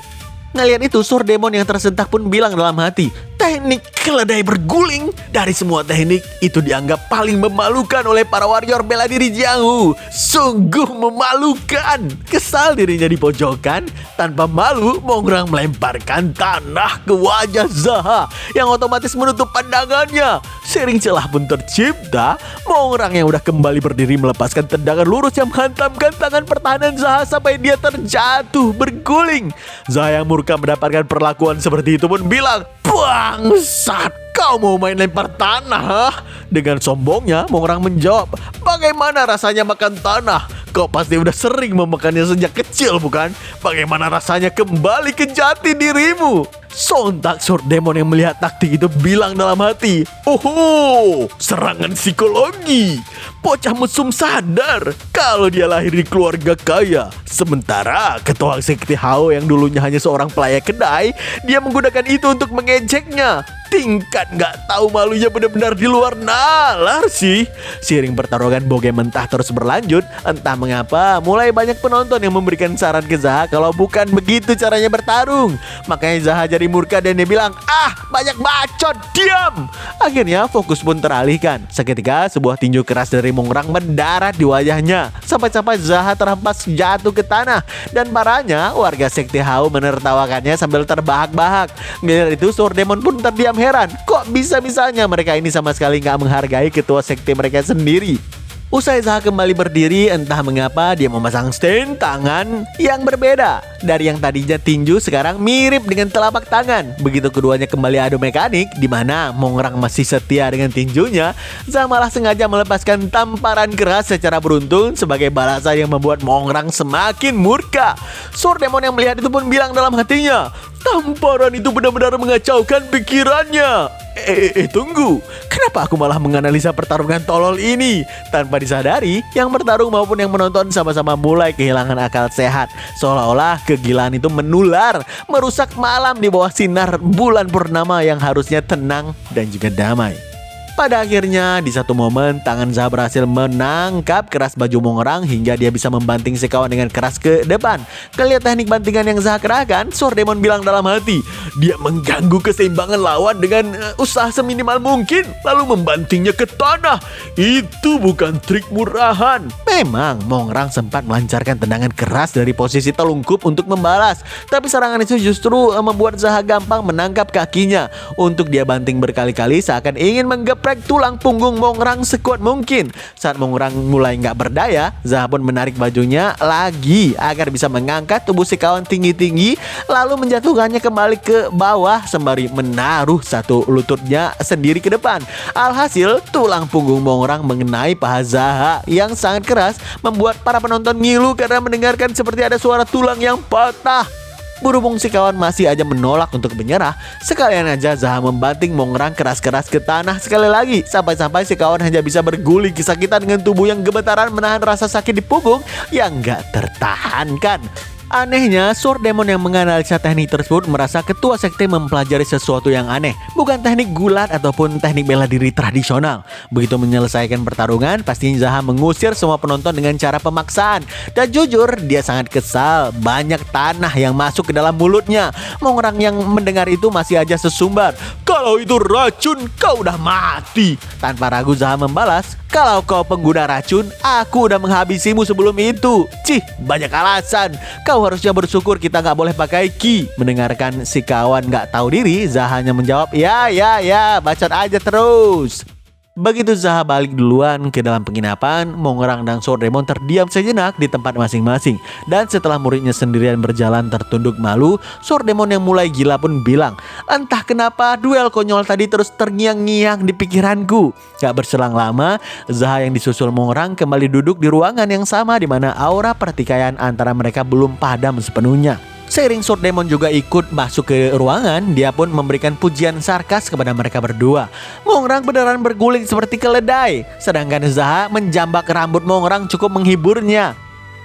Ngeliat itu, Sworddemon yang tersentak pun bilang dalam hati, "Teknik keledai berguling dari semua teknik itu dianggap paling memalukan oleh para warrior bela diri Jianghu. Sungguh memalukan." Kesal dirinya di pojokan, tanpa malu Mongrang melemparkan tanah ke wajah Zaha yang otomatis menutup pandangannya. Seiring celah pun tercipta, Mongrang yang udah kembali berdiri melepaskan tendangan lurus yang menghantamkan tangan pertahanan Zaha sampai dia terjatuh berguling. Zaha yang murka mendapatkan perlakuan seperti itu pun bilang, "Bangsat, kau mau main lempar tanah?" Dengan sombongnya, Mongrang menjawab, "Bagaimana rasanya makan tanah? Kau pasti udah sering memakannya sejak kecil bukan? Bagaimana rasanya kembali ke jati dirimu?" Sontak Sworddemon yang melihat taktik itu bilang dalam hati, "Oh, serangan psikologi. Bocah mesum sadar kalau dia lahir di keluarga kaya. Sementara ketua Sekte Hao yang dulunya hanya seorang pelayan kedai, dia menggunakan itu untuk mengejeknya. Tingkat gak tahu malunya benar-benar di luar nalar sih." Seiring pertarungan boge mentah terus berlanjut, entah mengapa mulai banyak penonton yang memberikan saran ke Zaha kalau bukan begitu caranya bertarung. Makanya Zaha jadi murka dan dia bilang, "Ah, banyak bacot, diam!" Akhirnya fokus pun teralihkan. Seketika sebuah tinju keras dari Mongrang mendarat di wajahnya. Sampai-sampai Zaha terhempas jatuh ke tanah. Dan parahnya warga Sekte Hao menertawakannya sambil terbahak-bahak. Melihat itu Sworddemon pun terdiam heran. Kok bisa-bisanya mereka ini sama sekali gak menghargai ketua sekte mereka sendiri. Usai Zaha kembali berdiri, entah mengapa dia memasang stand tangan yang berbeda. Dari yang tadinya tinju sekarang mirip dengan telapak tangan. Begitu keduanya kembali adu mekanik, di mana Mongrang masih setia dengan tinjunya, Zaha malah sengaja melepaskan tamparan keras secara beruntun sebagai balasan yang membuat Mongrang semakin murka. Sworddemon yang melihat itu pun bilang dalam hatinya, "Tamparan itu benar-benar mengacaukan pikirannya." Tunggu, kenapa aku malah menganalisa pertarungan tolol ini? Tanpa disadari, yang bertarung maupun yang menonton sama-sama mulai kehilangan akal sehat. Seolah-olah kegilaan itu menular, merusak malam di bawah sinar bulan purnama yang harusnya tenang dan juga damai. Pada akhirnya di satu momen tangan Zaha berhasil menangkap keras baju Mongrang hingga dia bisa membanting si kawan dengan keras ke depan. Kelihat teknik bantingan yang Zaha kerahkan, Sword Demon bilang dalam hati, dia mengganggu keseimbangan lawan dengan usaha seminimal mungkin lalu membantingnya ke tanah. Itu bukan trik murahan. Memang Mongrang sempat melancarkan tendangan keras dari posisi telungkup untuk membalas, tapi serangan itu justru membuat Zaha gampang menangkap kakinya. Untuk dia banting berkali-kali seakan ingin menggeprek tulang punggung Mongrang sekuat mungkin. Saat Mongrang mulai nggak berdaya, Zaha pun menarik bajunya lagi agar bisa mengangkat tubuh si kawan tinggi-tinggi lalu menjatuhkannya kembali ke bawah sembari menaruh satu lututnya sendiri ke depan. Alhasil tulang punggung Mongrang mengenai paha Zaha yang sangat keras membuat para penonton ngilu karena mendengarkan seperti ada suara tulang yang patah. Berhubung si kawan masih aja menolak untuk menyerah, sekalian aja Zaha membanting Mongrang keras-keras ke tanah sekali lagi, sampai-sampai si kawan hanya bisa berguling kesakitan dengan tubuh yang gemetaran menahan rasa sakit di punggung yang gak tertahankan. Anehnya, Sword Demon yang menganalisa teknik tersebut merasa ketua sekte mempelajari sesuatu yang aneh, bukan teknik gulat ataupun teknik bela diri tradisional. Begitu menyelesaikan pertarungan, pastinya Zaha mengusir semua penonton dengan cara pemaksaan. Dan jujur, dia sangat kesal, banyak tanah yang masuk ke dalam mulutnya. Mongrang yang mendengar itu masih aja sesumbar, "Kalau itu racun, kau udah mati." Tanpa ragu Zaha membalas, "Kalau kau pengguna racun, aku udah menghabisimu sebelum itu." Cih, banyak alasan. Kau harusnya bersyukur kita nggak boleh pakai ki. Mendengarkan si kawan nggak tahu diri, Zaha hanya menjawab, ya, bacot aja terus. Begitu Zaha balik duluan ke dalam penginapan, Mongrang dan Sword Demon terdiam sejenak di tempat masing-masing. Dan setelah muridnya sendirian berjalan tertunduk malu, Sword Demon yang mulai gila pun bilang, "Entah kenapa duel konyol tadi terus terngiang-ngiang di pikiranku." Gak berselang lama, Zaha yang disusul Mongrang kembali duduk di ruangan yang sama di mana aura pertikaian antara mereka belum padam sepenuhnya. Seiring Sword Demon juga ikut masuk ke ruangan, dia pun memberikan pujian sarkas kepada mereka berdua. Mongrang beneran berguling seperti keledai, sedangkan Zaha menjambak rambut Mongrang cukup menghiburnya.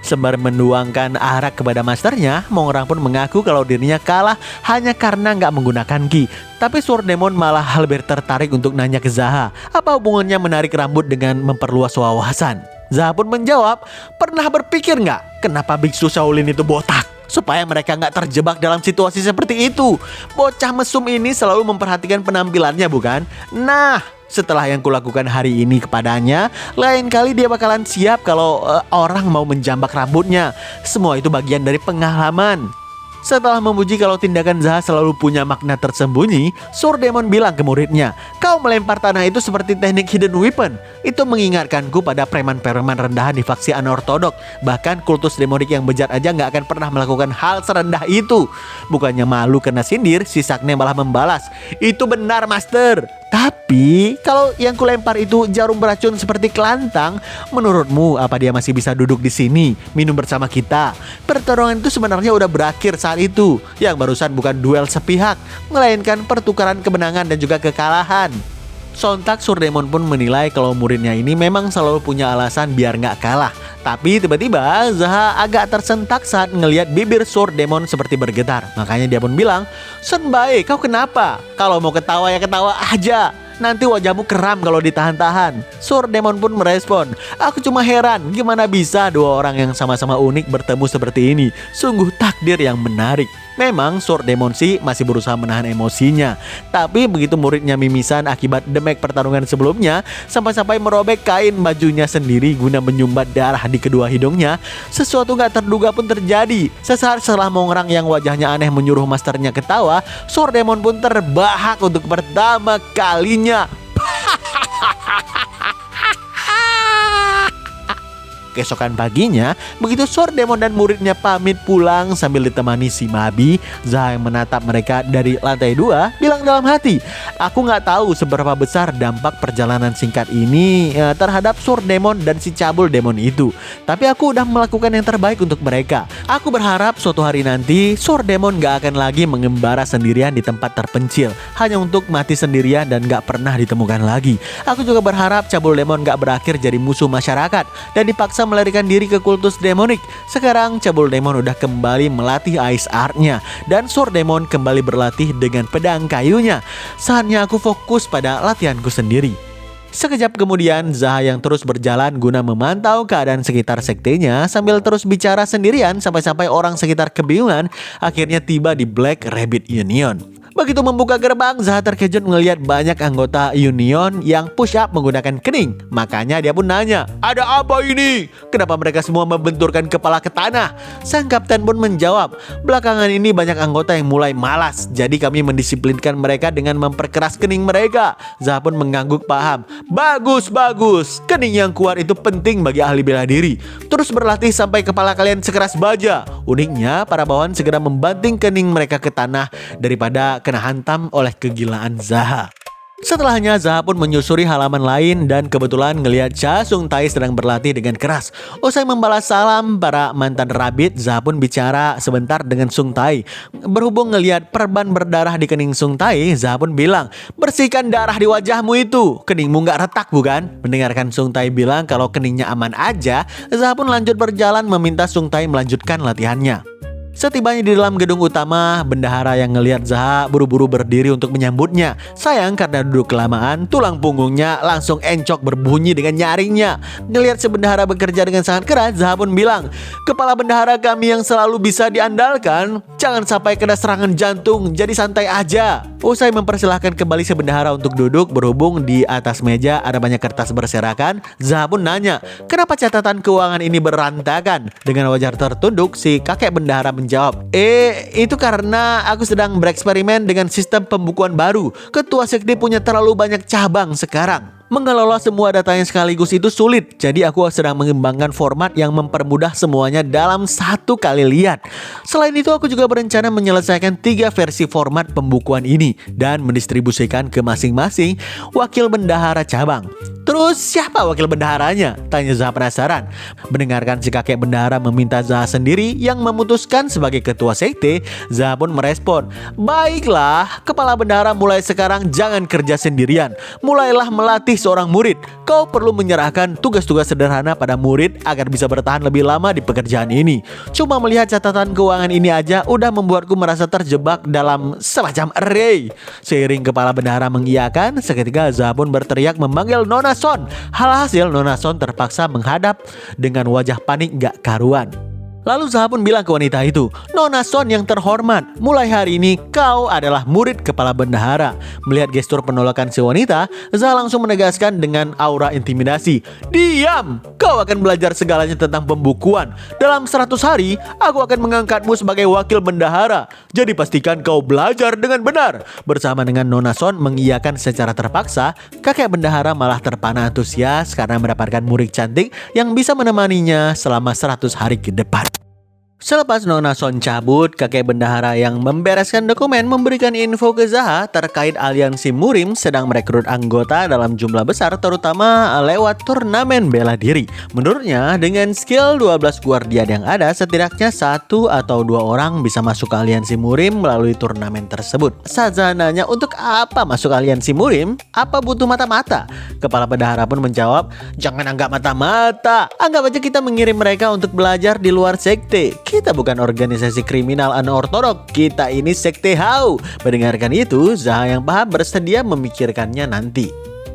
Sembari menuangkan arak kepada masternya, Mongrang pun mengaku kalau dirinya kalah hanya karena nggak menggunakan ki. Tapi Sword Demon malah lebih tertarik untuk nanya ke Zaha, apa hubungannya menarik rambut dengan memperluas wawasan. Zaha pun menjawab, "Pernah berpikir nggak kenapa biksu Shaolin itu botak? Supaya mereka nggak terjebak dalam situasi seperti itu. Bocah mesum ini selalu memperhatikan penampilannya, bukan? Nah, setelah yang kulakukan hari ini kepadanya, lain kali dia bakalan siap kalau orang mau menjambak rambutnya. Semua itu bagian dari pengalaman." Setelah memuji kalau tindakan Zaha selalu punya makna tersembunyi, Sword Demon bilang ke muridnya, "Kau melempar tanah itu seperti teknik hidden weapon. Itu mengingatkanku pada preman-preman rendahan di faksi anortodok. Bahkan kultus demonik yang bejat aja nggak akan pernah melakukan hal serendah itu." Bukannya malu kena sindir, si Sakne malah membalas, "Itu benar, Master. Tapi kalau yang kulempar itu jarum beracun seperti kelantang, menurutmu apa dia masih bisa duduk di sini minum bersama kita? Pertarungan itu sebenarnya udah berakhir saat itu. Yang barusan bukan duel sepihak, melainkan pertukaran kemenangan dan juga kekalahan." Sontak Sword Demon pun menilai kalau muridnya ini memang selalu punya alasan biar nggak kalah. Tapi tiba-tiba Zaha agak tersentak saat ngelihat bibir Sword Demon seperti bergetar. Makanya dia pun bilang, "Senbai, kau kenapa? Kalau mau ketawa ya ketawa aja. Nanti wajahmu kram kalau ditahan-tahan." Sword Demon pun merespon, "Aku cuma heran gimana bisa dua orang yang sama-sama unik bertemu seperti ini. Sungguh takdir yang menarik." Memang Sword Demon sih masih berusaha menahan emosinya. Tapi begitu muridnya mimisan akibat damage pertarungan sebelumnya, sampai-sampai merobek kain bajunya sendiri guna menyumbat darah di kedua hidungnya, sesuatu gak terduga pun terjadi. Sesaat setelah Mongrang yang wajahnya aneh menyuruh masternya ketawa, Sword Demon pun terbahak untuk pertama kalinya. Keesokan paginya, begitu Sword Demon dan muridnya pamit pulang sambil ditemani si Mabi, Zaha yang menatap mereka dari lantai 2 bilang dalam hati, "Aku nggak tahu seberapa besar dampak perjalanan singkat ini terhadap Sword Demon dan si cabul demon itu. Tapi aku udah melakukan yang terbaik untuk mereka. Aku berharap suatu hari nanti Sword Demon nggak akan lagi mengembara sendirian di tempat terpencil, hanya untuk mati sendirian dan nggak pernah ditemukan lagi. Aku juga berharap cabul demon nggak berakhir jadi musuh masyarakat dan dipaksa melarikan diri ke kultus demonik. Sekarang cabul demon udah kembali melatih Ice Art-nya dan Sword Demon kembali berlatih dengan pedang kayunya. Saatnya aku fokus pada latihanku sendiri." Sekejap kemudian, Zaha yang terus berjalan guna memantau keadaan sekitar sektenya sambil terus bicara sendirian sampai-sampai orang sekitar kebingungan akhirnya tiba di Black Rabbit Union. Begitu membuka gerbang, Zaha terkejut melihat banyak anggota Union yang push up menggunakan kening. Makanya dia pun nanya, "Ada apa ini? Kenapa mereka semua membenturkan kepala ke tanah?" Sang kapten pun menjawab, "Belakangan ini banyak anggota yang mulai malas, jadi kami mendisiplinkan mereka dengan memperkeras kening mereka." Zaha pun mengangguk paham. "Bagus, bagus. Kening yang kuat itu penting bagi ahli bela diri. Terus berlatih sampai kepala kalian sekeras baja." Uniknya, para bawahan segera membanting kening mereka ke tanah daripada kena hantam oleh kegilaan Zaha. Setelahnya Zaha pun menyusuri halaman lain dan kebetulan ngelihat Cha Sung Tai sedang berlatih dengan keras. Usai membalas salam para mantan Rabbit, Zaha pun bicara sebentar dengan Sung Tai. Berhubung ngelihat perban berdarah di kening Sung Tai, Zaha pun bilang, "Bersihkan darah di wajahmu itu. Keningmu nggak retak bukan?" Mendengarkan Sung Tai bilang kalau keningnya aman aja, Zaha pun lanjut berjalan meminta Sung Tai melanjutkan latihannya. Setibanya di dalam gedung utama, bendahara yang ngelihat Zaha buru-buru berdiri untuk menyambutnya. Sayang karena duduk kelamaan, tulang punggungnya langsung encok berbunyi dengan nyaringnya. Ngelihat si bendahara bekerja dengan sangat keras, Zaha pun bilang, "Kepala bendahara kami yang selalu bisa diandalkan, jangan sampai kena serangan jantung, jadi santai aja." Usai mempersilahkan kembali si bendahara untuk duduk, berhubung di atas meja ada banyak kertas berserakan, Zaha pun nanya, "Kenapa catatan keuangan ini berantakan?" Dengan wajah tertunduk, si kakek bendahara menjawab, "Itu karena aku sedang bereksperimen dengan sistem pembukuan baru. Ketua sekde punya terlalu banyak cabang sekarang. Mengelola semua datanya sekaligus itu sulit, jadi aku sedang mengembangkan format yang mempermudah semuanya dalam satu kali lihat. Selain itu, aku juga berencana menyelesaikan 3 versi format pembukuan ini dan mendistribusikan ke masing-masing wakil bendahara cabang." "Terus siapa wakil bendaharanya?" tanya Zaha penasaran. Mendengarkan si kakek bendahara meminta Zaha sendiri yang memutuskan sebagai ketua sekte, Zaha pun merespon, "Baiklah, kepala bendahara mulai sekarang jangan kerja sendirian. Mulailah melatih seorang murid. Kau perlu menyerahkan tugas-tugas sederhana pada murid agar bisa bertahan lebih lama di pekerjaan ini. Cuma melihat catatan keuangan ini aja udah membuatku merasa terjebak dalam semacam array." Seiring kepala bendahara mengiyakan, seketika Zaha pun berteriak memanggil Nona Son. Halhasil Nona Son terpaksa menghadap dengan wajah panik gak karuan. Lalu Zaha pun bilang ke wanita itu, "Nona Son yang terhormat, mulai hari ini kau adalah murid kepala bendahara." Melihat gestur penolakan si wanita, Zaha langsung menegaskan dengan aura intimidasi, "Diam! Kau akan belajar segalanya tentang pembukuan. Dalam 100 hari, aku akan mengangkatmu sebagai wakil bendahara. Jadi pastikan kau belajar dengan benar." Bersama dengan Nona Son mengiyakan secara terpaksa, kakek bendahara malah terpana antusias karena mendapatkan murid cantik yang bisa menemaninya selama 100 hari ke depan. Selepas Nona Son cabut, kakek bendahara yang membereskan dokumen memberikan info ke Zaha terkait aliansi Murim sedang merekrut anggota dalam jumlah besar, terutama lewat turnamen bela diri. Menurutnya, dengan skill 12 guardian yang ada, setidaknya 1 atau 2 orang bisa masuk ke aliansi Murim melalui turnamen tersebut. Saat Zaha nanya untuk apa masuk aliansi Murim, apa butuh mata-mata? Kepala bendahara pun menjawab, "Jangan anggap mata-mata. Anggap aja kita mengirim mereka untuk belajar di luar sekte. Kita bukan organisasi kriminal unortodok. Kita ini sekte Hau." Mendengarkan itu, Zaha yang paham bersedia memikirkannya nanti.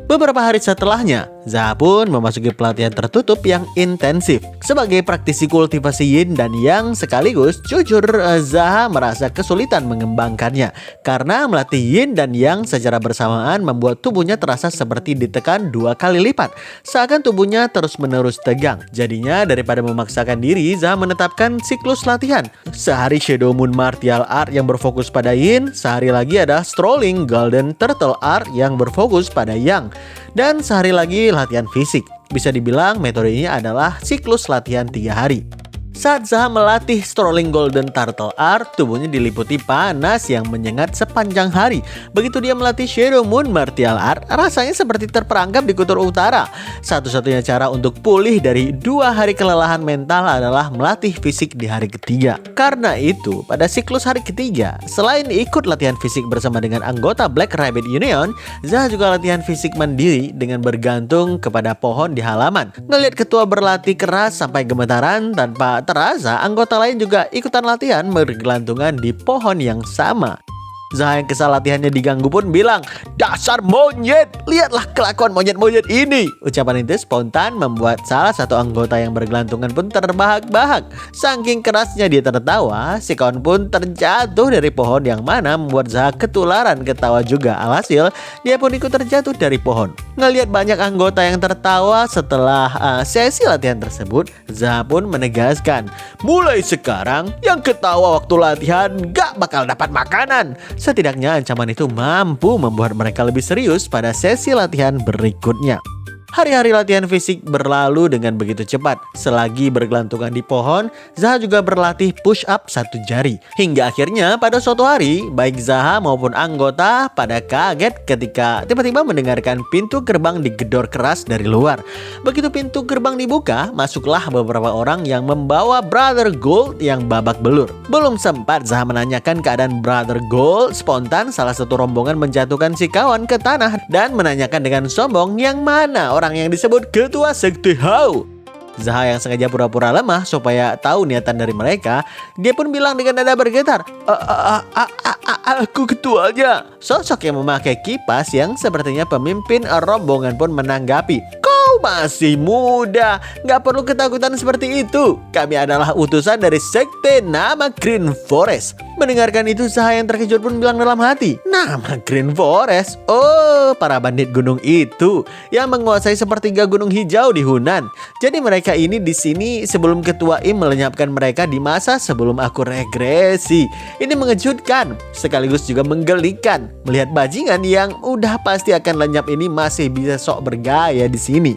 Beberapa hari setelahnya, Zaha pun memasuki pelatihan tertutup yang intensif. Sebagai praktisi kultivasi yin dan yang sekaligus, jujur Zaha merasa kesulitan mengembangkannya. Karena melatih yin dan yang secara bersamaan membuat tubuhnya terasa seperti ditekan 2 kali lipat. Seakan tubuhnya terus-menerus tegang. Jadinya daripada memaksakan diri, Zaha menetapkan siklus latihan. Sehari Shadow Moon Martial Art yang berfokus pada yin, sehari lagi ada Strolling Golden Turtle Art yang berfokus pada yang. Dan sehari lagi latihan fisik. Bisa dibilang metode ini adalah siklus latihan 3 hari. Saat Zaha melatih Strolling Golden Turtle Art, tubuhnya diliputi panas yang menyengat sepanjang hari. Begitu dia melatih Shadow Moon Martial Art, rasanya seperti terperangkap di kutub utara. Satu-satunya cara untuk pulih dari 2 hari kelelahan mental adalah melatih fisik di hari ketiga. Karena itu, pada siklus hari ketiga, selain ikut latihan fisik bersama dengan anggota Black Rabbit Union, Zaha juga latihan fisik mandiri dengan bergantung kepada pohon di halaman. Ngelihat ketua berlatih keras sampai gemetaran, tanpa terasa anggota lain juga ikutan latihan bergelantungan di pohon yang sama. Zaha yang kesal latihannya diganggu pun bilang, "Dasar monyet, lihatlah kelakuan monyet-monyet ini." Ucapan itu spontan membuat salah satu anggota yang bergelantungan pun terbahak-bahak. Saking kerasnya dia tertawa, si kawan pun terjatuh dari pohon yang mana membuat Zaha ketularan ketawa juga. Alhasil, dia pun ikut terjatuh dari pohon. Ngelihat banyak anggota yang tertawa setelah sesi latihan tersebut, Zaha pun menegaskan, "Mulai sekarang, yang ketawa waktu latihan gak bakal dapat makanan." Setidaknya ancaman itu mampu membuat mereka lebih serius pada sesi latihan berikutnya. Hari-hari latihan fisik berlalu dengan begitu cepat. Selagi bergelantungan di pohon, Zaha juga berlatih push up 1 jari. Hingga akhirnya pada suatu hari, baik Zaha maupun anggota pada kaget ketika tiba-tiba mendengarkan pintu gerbang digedor keras dari luar. Begitu pintu gerbang dibuka, masuklah beberapa orang yang membawa Brother Gold yang babak belur. Belum sempat Zaha menanyakan keadaan Brother Gold, spontan salah satu rombongan menjatuhkan si kawan ke tanah dan menanyakan dengan sombong yang mana orang yang disebut ketua sekte Hao. Zaha yang sengaja pura-pura lemah supaya tahu niatan dari mereka, dia pun bilang dengan nada bergetar, "Aku ketuanya." Sosok yang memakai kipas yang sepertinya pemimpin rombongan pun menanggapi, "Kau masih muda, gak perlu ketakutan seperti itu. Kami adalah utusan dari sekte nama Green Forest." Mendengarkan itu, Zaha yang terkejut pun bilang dalam hati, "Nama Green Forest? Oh, para bandit gunung itu yang menguasai sepertiga gunung hijau di Hunan. Jadi mereka ini di sini sebelum ketua Im melenyapkan mereka di masa sebelum aku regresi." Ini mengejutkan, sekaligus juga menggelikan. Melihat bajingan yang udah pasti akan lenyap ini masih bisa sok bergaya di sini.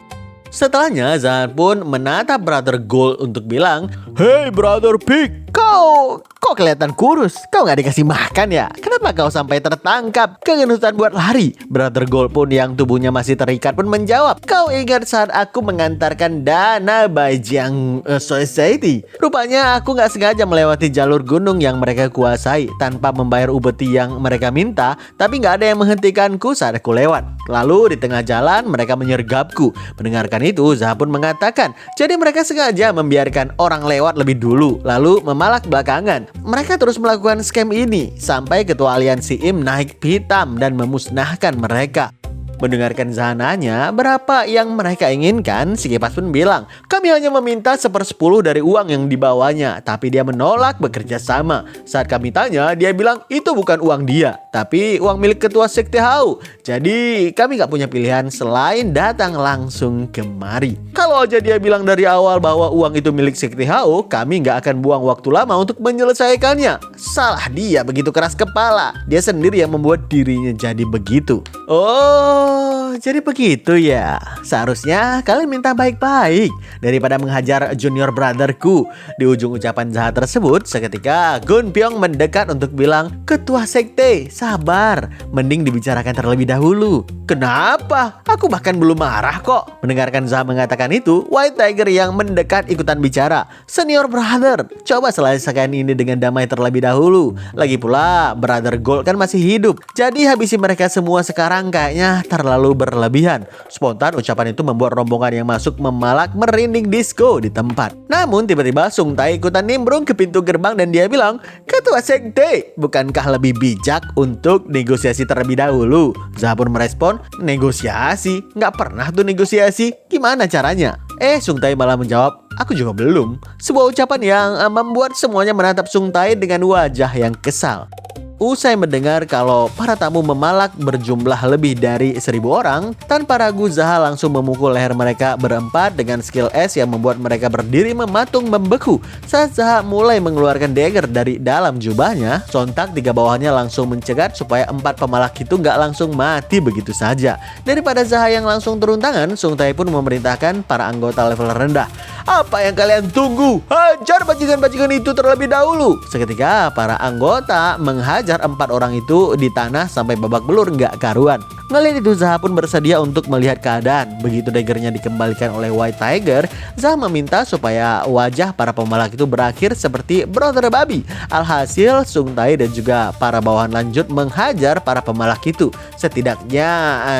Setelahnya, Zaha pun menatap Brother Gold untuk bilang, "Hey Brother Pig, kau kelihatan kurus. Kau gak dikasih makan ya? Kenapa kau sampai tertangkap? Kegenutan buat lari." Brother Gold pun yang tubuhnya masih terikat pun menjawab, "Kau ingat saat aku mengantarkan dana Bajang Society? Rupanya aku gak sengaja melewati jalur gunung yang mereka kuasai tanpa membayar upeti yang mereka minta, tapi gak ada yang menghentikanku saat aku lewat. Lalu di tengah jalan mereka menyergapku." Mendengarkan itu, Zaha pun mengatakan, "Jadi mereka sengaja membiarkan orang lewat lebih dulu, lalu memalak belakangan. Mereka terus melakukan scam ini sampai ketua aliansi Im naik pitam dan memusnahkan mereka." Mendengarkan Zaha nanya berapa yang mereka inginkan, si kipas pun bilang, "Kami hanya meminta 1/10 dari uang yang dibawanya, tapi dia menolak bekerja sama. Saat kami tanya, dia bilang itu bukan uang dia, tapi uang milik ketua sekte Hao. Jadi kami gak punya pilihan selain datang langsung kemari. Kalau aja dia bilang dari awal bahwa uang itu milik sekte Hao, kami gak akan buang waktu lama untuk menyelesaikannya. Salah dia begitu keras kepala. Dia sendiri yang membuat dirinya jadi begitu." Oh, jadi begitu ya. Seharusnya kalian minta baik-baik daripada menghajar junior brotherku. Di ujung ucapan Zaha tersebut, seketika Gun Pyong mendekat untuk bilang, "Ketua sekte, sabar. Mending dibicarakan terlebih dahulu." "Kenapa? Aku bahkan belum marah kok." Mendengarkan Zaha mengatakan itu, White Tiger yang mendekat ikutan bicara, "Senior brother, coba selesaikan ini dengan damai terlebih dahulu. Lagi pula, Brother Gold kan masih hidup. Jadi habisi mereka semua sekarang kayaknya terlalu berlebihan." Spontan ucapan itu membuat rombongan yang masuk memalak merinding disco di tempat. Namun tiba-tiba Sung Tae ikutan nimbrung ke pintu gerbang dan dia bilang, "Ketua sekte, bukankah lebih bijak untuk negosiasi terlebih dahulu?" Zaha pun merespon, "Negosiasi? Nggak pernah tuh negosiasi. Gimana caranya?" Sung Tae malah menjawab, "Aku juga belum." Sebuah ucapan yang membuat semuanya menatap Sung Tae dengan wajah yang kesal. Usai mendengar kalau para tamu memalak berjumlah lebih dari 1.000 orang, tanpa ragu Zaha langsung memukul leher mereka berempat dengan skill S yang membuat mereka berdiri mematung membeku. Saat Zaha mulai mengeluarkan dagger dari dalam jubahnya, sontak 3 bawahnya langsung mencegat supaya 4 pemalak itu nggak langsung mati begitu saja. Daripada Zaha yang langsung turun tangan, Sung Tae pun memerintahkan para anggota level rendah, "Apa yang kalian tunggu? Hajar bajingan-bajingan itu terlebih dahulu." Seketika para anggota menghajar 4 orang itu di tanah sampai babak belur nggak karuan. Ngelihat itu, Zaha pun bersedia untuk melihat keadaan. Begitu daggernya dikembalikan oleh White Tiger, Zaha meminta supaya wajah para pemalak itu berakhir seperti Brother Babi. Alhasil Sung Tae dan juga para bawahan lanjut menghajar para pemalak itu. Setidaknya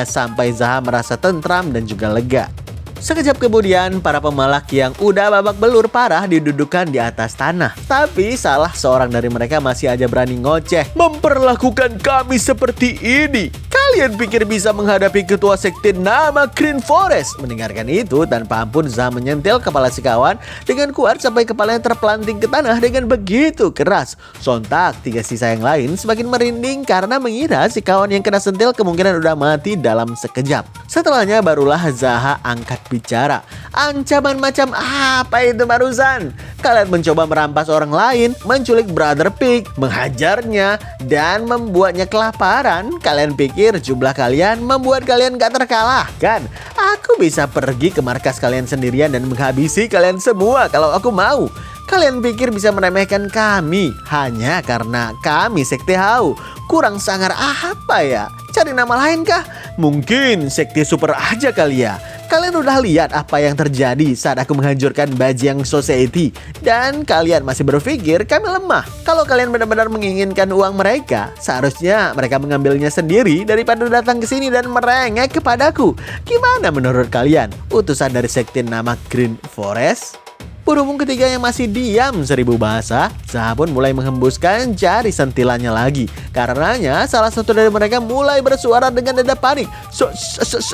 sampai Zaha merasa tentram dan juga lega. Sekejap kemudian, para pemalak yang udah babak belur parah didudukan di atas tanah. Tapi salah seorang dari mereka masih aja berani ngoceh. Memperlakukan kami seperti ini. Kalian pikir bisa menghadapi ketua sekte nama Green Forest? Mendengarkan itu, tanpa ampun Zaha menyentil kepala si kawan dengan kuat sampai kepalanya terpelanting ke tanah dengan begitu keras. Sontak, 3 sisa yang lain semakin merinding karena mengira si kawan yang kena sentil kemungkinan udah mati dalam sekejap. Setelahnya barulah Zaha angkat bicara. Ancaman macam apa itu barusan? Kalian mencoba merampas orang lain, menculik Brother Pig, menghajarnya, dan membuatnya kelaparan. Kalian pikir jumlah kalian membuat kalian gak terkalahkan? Aku bisa pergi ke markas kalian sendirian dan menghabisi kalian semua kalau aku mau. Kalian pikir bisa meremehkan kami hanya karena kami sekte Hau? Kurang sangar apa ya? Cari nama lain kah? Mungkin sekte super aja kali ya. Kalian udah lihat apa yang terjadi saat aku menghancurkan Bajang Society. Dan kalian masih berpikir kami lemah. Kalau kalian benar-benar menginginkan uang mereka, seharusnya mereka mengambilnya sendiri daripada datang ke sini dan merengek kepadaku. Gimana menurut kalian? Utusan dari sekte nama Green Forest? Berhubung ketiganya masih diam 1000 bahasa, Zaha pun mulai menghembuskan jari sentilannya lagi. Karenanya salah satu dari mereka mulai bersuara dengan nada panik.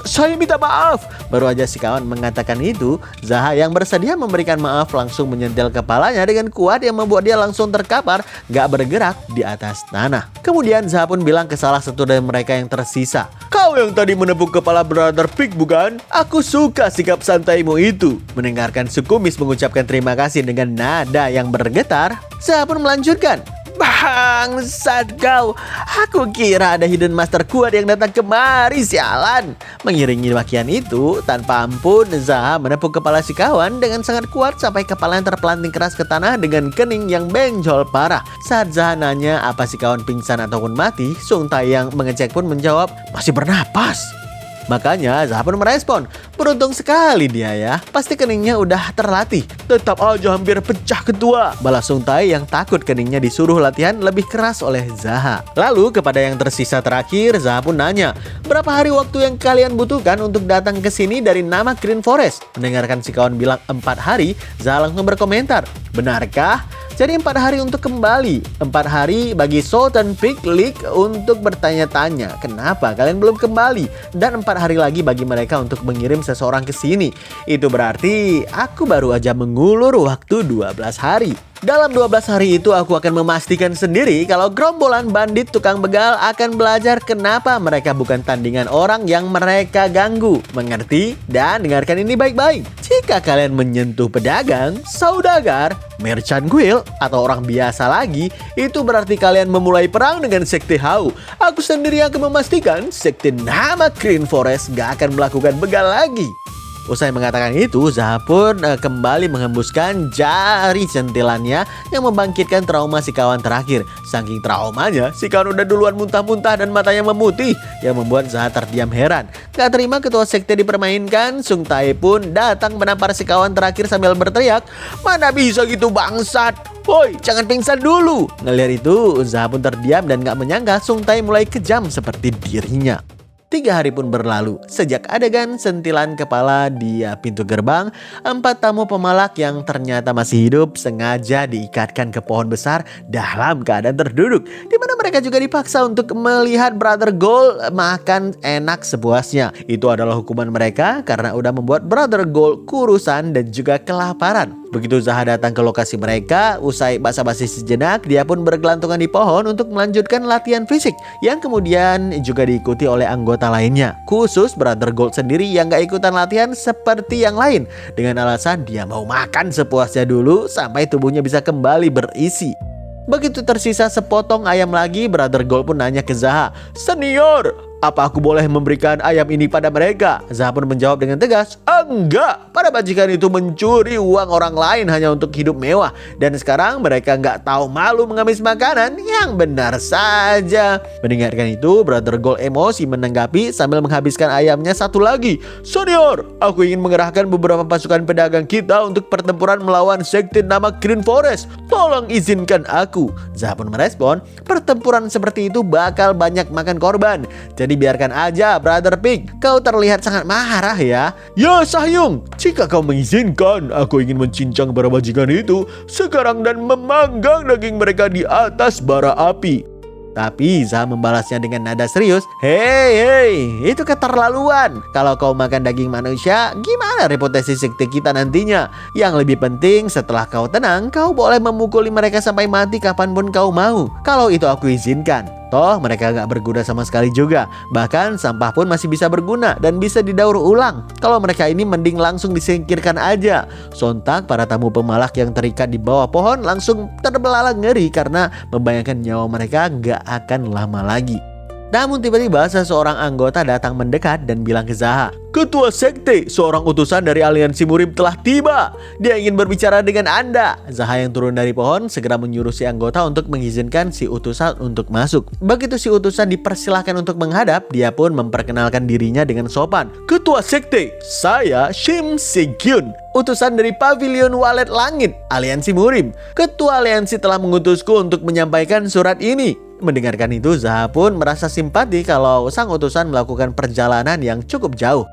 Saya minta maaf. Baru aja si kawan mengatakan itu, Zaha yang bersedia memberikan maaf langsung menyentil kepalanya dengan kuat yang membuat dia langsung terkapar, gak bergerak di atas tanah. Kemudian Zaha pun bilang ke salah satu dari mereka yang tersisa, "Kau yang tadi menepuk kepala Brother Pig bukan? Aku suka sikap santaimu itu." Mendengarkan si kumis mengucapkan terima kasih dengan nada yang bergetar, Zaha pun melanjutkan, "Bangsat kau, aku kira ada hidden master kuat yang datang kemari, sialan." Mengiringi wakian itu, tanpa ampun Zaha menepuk kepala si kawan dengan sangat kuat sampai kepalanya terpelanting keras ke tanah dengan kening yang benjol parah. Saat Zaha nanya apa si kawan pingsan ataupun mati, Sung Tae yang mengecek pun menjawab, "Masih bernapas." Makanya Zaha pun merespon, "Beruntung sekali dia ya, pasti keningnya udah terlatih." "Tetap aja hampir pecah ketua," balas Sung Tae yang takut keningnya disuruh latihan lebih keras oleh Zaha. Lalu kepada yang tersisa terakhir, Zaha pun nanya, "Berapa hari waktu yang kalian butuhkan untuk datang ke sini dari nama Green Forest?" Mendengarkan si kawan bilang 4 hari, Zaha langsung berkomentar, "Benarkah? Jadi 4 hari untuk kembali, 4 hari bagi Sultan Pig League untuk bertanya-tanya kenapa kalian belum kembali, dan 4 hari lagi bagi mereka untuk mengirim seseorang ke sini. Itu berarti aku baru aja mengulur waktu 12 hari. Dalam 12 hari itu aku akan memastikan sendiri kalau gerombolan bandit tukang begal akan belajar kenapa mereka bukan tandingan orang yang mereka ganggu. Mengerti? Dan dengarkan ini baik-baik. Jika kalian menyentuh pedagang, saudagar, merchant guild, atau orang biasa lagi, itu berarti kalian memulai perang dengan sekte Hau. Aku sendiri akan memastikan sekte nama Green Forest gak akan melakukan begal lagi." Usai mengatakan itu, Zaha pun kembali menghembuskan jari sentilannya yang membangkitkan trauma si kawan terakhir. Saking traumanya, si kawan udah duluan muntah-muntah dan matanya memutih, yang membuat Zaha terdiam heran. Gak terima ketua sekte dipermainkan, Sung Tae pun datang menampar si kawan terakhir sambil berteriak, "Mana bisa gitu bangsat? Woi, jangan pingsan dulu." Ngelihat itu, Zaha pun terdiam dan gak menyangka Sung Tae mulai kejam seperti dirinya. 3 hari pun berlalu. Sejak adegan sentilan kepala di pintu gerbang, 4 tamu pemalak yang ternyata masih hidup sengaja diikatkan ke pohon besar dalam keadaan terduduk, di mana mereka juga dipaksa untuk melihat Brother Gold makan enak sepuasnya. Itu adalah hukuman mereka karena udah membuat Brother Gold kurusan dan juga kelaparan. Begitu Zaha datang ke lokasi mereka, usai basa-basi sejenak, dia pun bergelantungan di pohon untuk melanjutkan latihan fisik yang kemudian juga diikuti oleh anggota lainnya. Khusus Brother Gold sendiri yang gak ikutan latihan seperti yang lain, dengan alasan dia mau makan sepuasnya dulu sampai tubuhnya bisa kembali berisi. Begitu tersisa sepotong ayam lagi, Brother Gold pun nanya ke Zaha, "Senior, apa aku boleh memberikan ayam ini pada mereka?" Zaha pun menjawab dengan tegas, "Enggak, para bajikan itu mencuri uang orang lain hanya untuk hidup mewah. Dan sekarang mereka nggak tahu malu mengamis makanan yang benar saja." Mendengarkan itu, Brother Gold emosi menanggapi sambil menghabiskan ayamnya satu lagi. "Senior, aku ingin mengerahkan beberapa pasukan pedagang kita untuk pertempuran melawan sekte nama Green Forest. Tolong izinkan aku." Zaha pun merespon, "Pertempuran seperti itu bakal banyak makan korban. Jadi Jadi biarkan aja, Brother Pig. Kau terlihat sangat marah ya. Ya Sahyung, jika kau mengizinkan, aku ingin mencincang para bajingan itu sekarang dan memanggang daging mereka di atas bara api. Tapi Zaha membalasnya dengan nada serius. Hei, itu keterlaluan. Kalau kau makan daging manusia, gimana reputasi sekte kita nantinya? Yang lebih penting, setelah kau tenang, kau boleh memukuli mereka sampai mati kapanpun kau mau. Kalau itu aku izinkan. Toh mereka gak berguna sama sekali juga. Bahkan sampah pun masih bisa berguna dan bisa didaur ulang. Kalau mereka ini mending langsung disingkirkan aja. Sontak para tamu pemalak yang terikat di bawah pohon langsung terbelalak ngeri karena membayangkan nyawa mereka gak akan lama lagi. Namun tiba-tiba seseorang anggota datang mendekat dan bilang ke Zaha, Ketua Sekte, seorang utusan dari aliansi Murim telah tiba. Dia ingin berbicara dengan Anda. Zaha yang turun dari pohon segera menyuruh si anggota untuk mengizinkan si utusan untuk masuk. Begitu si utusan dipersilahkan untuk menghadap, dia pun memperkenalkan dirinya dengan sopan. Ketua Sekte, saya Shim Se-gyun, utusan dari Pavilion Walet Langit, aliansi Murim. Ketua aliansi telah mengutusku untuk menyampaikan surat ini. Mendengarkan itu, Zaha pun merasa simpati kalau sang utusan melakukan perjalanan yang cukup jauh.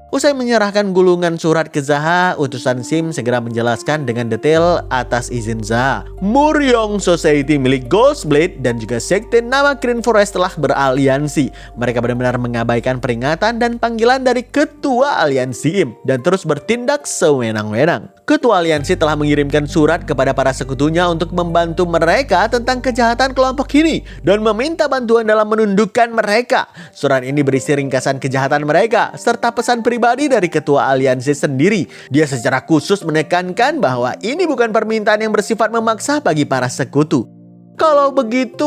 Usai menyerahkan gulungan surat ke Zaha, utusan Shim segera menjelaskan dengan detail atas izin Zaha. Muryong Society milik Ghostblade dan juga sekte nama Green Forest telah beraliansi. Mereka benar-benar mengabaikan peringatan dan panggilan dari ketua aliansi IM dan terus bertindak sewenang-wenang. Ketua aliansi telah mengirimkan surat kepada para sekutunya untuk membantu mereka tentang kejahatan kelompok ini dan meminta bantuan dalam menundukkan mereka. Surat ini berisi ringkasan kejahatan mereka serta pesan pribadi dari ketua aliansi sendiri. Dia secara khusus menekankan bahwa ini bukan permintaan yang bersifat memaksa bagi para sekutu. Kalau begitu,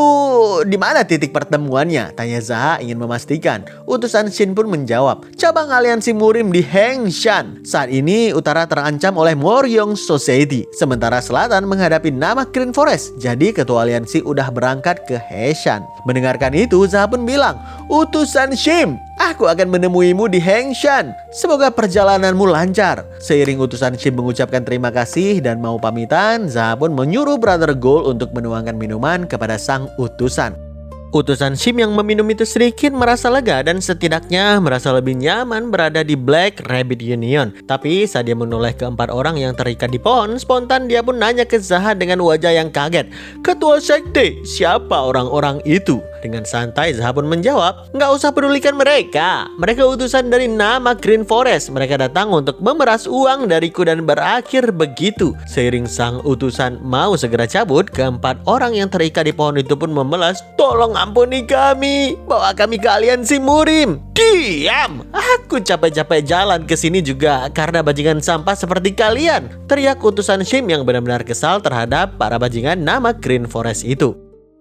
di mana titik pertemuannya? Tanya Zaha ingin memastikan. Utusan Shin pun menjawab, cabang aliansi Murim di Hengshan. Saat ini utara terancam oleh Moryong Society, sementara selatan menghadapi nama Green Forest. Jadi ketua aliansi udah berangkat ke Hengshan. Mendengarkan itu, Zaha pun bilang, utusan Shim, aku akan menemuimu di Hengshan. Semoga perjalananmu lancar. Seiring utusan Shim mengucapkan terima kasih dan mau pamitan, Zaha pun menyuruh Brother Gold untuk menuangkan minuman kepada sang utusan. Utusan Shim yang meminum itu sedikit merasa lega dan setidaknya merasa lebih nyaman berada di Black Rabbit Union. Tapi saat dia menoleh ke 4 orang yang terikat di pohon, spontan dia pun nanya ke Zaha dengan wajah yang kaget. Ketua Sekte, siapa orang-orang itu? Dengan santai Zaha pun menjawab, nggak usah pedulikan mereka. Mereka utusan dari nama Green Forest. Mereka datang untuk memeras uang dariku dan berakhir begitu. Seiring sang utusan mau segera cabut, keempat orang yang terikat di pohon itu pun memelas, tolong ampuni kami, bawa kami ke aliansi Murim. Diam! Aku capek-capek jalan ke sini juga karena bajingan sampah seperti kalian. Teriak utusan Shim yang benar-benar kesal terhadap para bajingan nama Green Forest itu.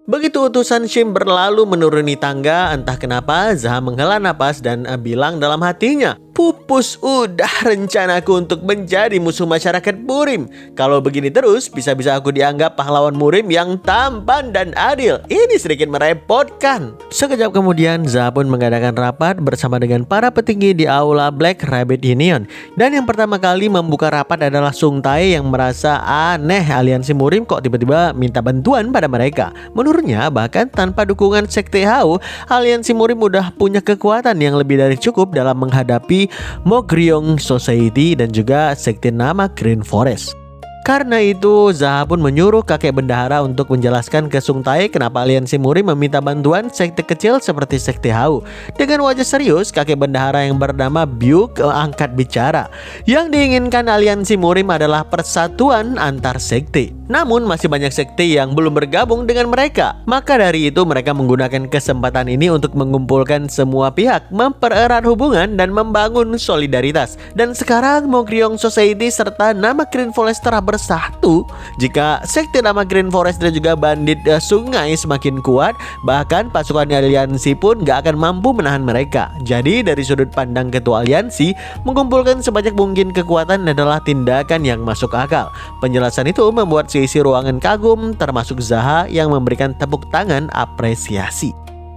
Begitu utusan Shim berlalu menuruni tangga, entah kenapa Zaha menghela napas dan bilang dalam hatinya, pupus udah rencanaku untuk menjadi musuh masyarakat Murim. Kalau begini terus, bisa-bisa aku dianggap pahlawan Murim yang tampan dan adil. Ini sedikit merepotkan. Sekejap kemudian, Zaha pun mengadakan rapat bersama dengan para petinggi di aula Black Rabbit Union. Dan yang pertama kali membuka rapat adalah Sung Tae yang merasa aneh aliansi Murim kok tiba-tiba minta bantuan pada mereka. Menurutnya, bahkan tanpa dukungan Sekte Hao, aliansi Murim udah punya kekuatan yang lebih dari cukup dalam menghadapi Moryong Society dan juga sekte nama Green Forest. Karena itu, Zaha pun menyuruh kakek bendahara untuk menjelaskan ke Sung Tae kenapa aliansi Murim meminta bantuan sekte kecil seperti Sekte Hao. Dengan wajah serius, kakek bendahara yang bernama Byuk angkat bicara. Yang diinginkan aliansi Murim adalah persatuan antar sekte. Namun masih banyak sekte yang belum bergabung dengan mereka. Maka dari itu mereka menggunakan kesempatan ini untuk mengumpulkan semua pihak, mempererat hubungan dan membangun solidaritas. Dan sekarang Moryong Society serta nama Green Forest telah bersatu. Jika sekte nama Green Forest dan juga bandit sungai semakin kuat, bahkan pasukan aliansi pun gak akan mampu menahan mereka. Jadi dari sudut pandang ketua aliansi, mengumpulkan sebanyak mungkin kekuatan adalah tindakan yang masuk akal. Penjelasan itu membuat seisi ruangan kagum, termasuk Zaha yang memberikan tepuk tangan apresiasi.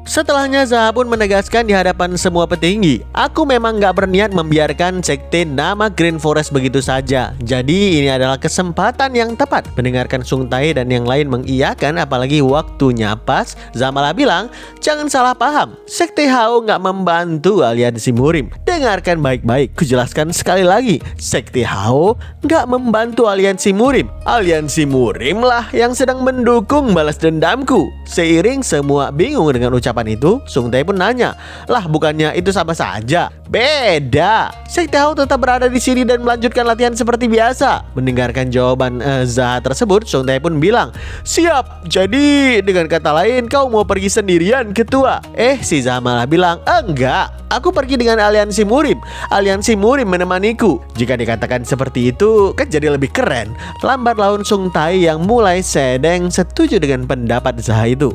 Setelahnya Zaha pun menegaskan di hadapan semua petinggi, aku memang gak berniat membiarkan sekte nama Green Forest begitu saja. Jadi ini adalah kesempatan yang tepat. Mendengarkan Sung Tae dan yang lain mengiyakan, apalagi waktunya pas, Zaha malah bilang, jangan salah paham, sekte Hao gak membantu aliansi Murim. Dengarkan baik-baik, kujelaskan sekali lagi, sekte Hao gak membantu aliansi Murim. Aliansi Murim lah yang sedang mendukung balas dendamku. Seiring semua bingung dengan ucapan itu, Sung Tae pun nanya, lah bukannya itu sama saja? Beda. Sekte Hao tetap berada di sini dan melanjutkan latihan seperti biasa. Mendengarkan jawaban Zaha tersebut, Sung Tae pun bilang, siap. Jadi dengan kata lain kau mau pergi sendirian, ketua? Si Zaha malah bilang, enggak. Aku pergi dengan aliansi Murim. Aliansi Murim menemaniku. Jika dikatakan seperti itu kan jadi lebih keren. Lambat laun Sung Tae yang mulai sedeng setuju dengan pendapat Zaha itu.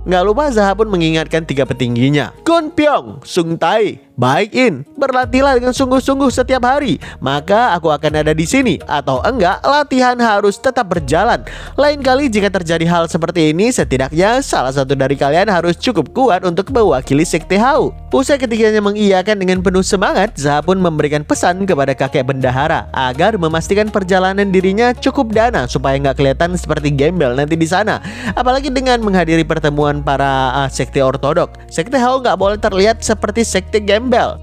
Nggak lupa Zaha pun mengingatkan 3 petingginya, Gon Pyeong, Sung Tae, Baik In, berlatihlah dengan sungguh-sungguh setiap hari, maka aku akan ada di sini. Atau enggak, latihan harus tetap berjalan. Lain kali jika terjadi hal seperti ini, setidaknya salah satu dari kalian harus cukup kuat untuk mewakili sekte Hao. Usai ketiganya mengiyakan dengan penuh semangat, Zaha pun memberikan pesan kepada kakek bendahara agar memastikan perjalanan dirinya cukup dana supaya nggak kelihatan seperti gembel nanti di sana. Apalagi dengan menghadiri pertemuan para sekte ortodok, sekte Hao nggak boleh terlihat seperti sekte gembel.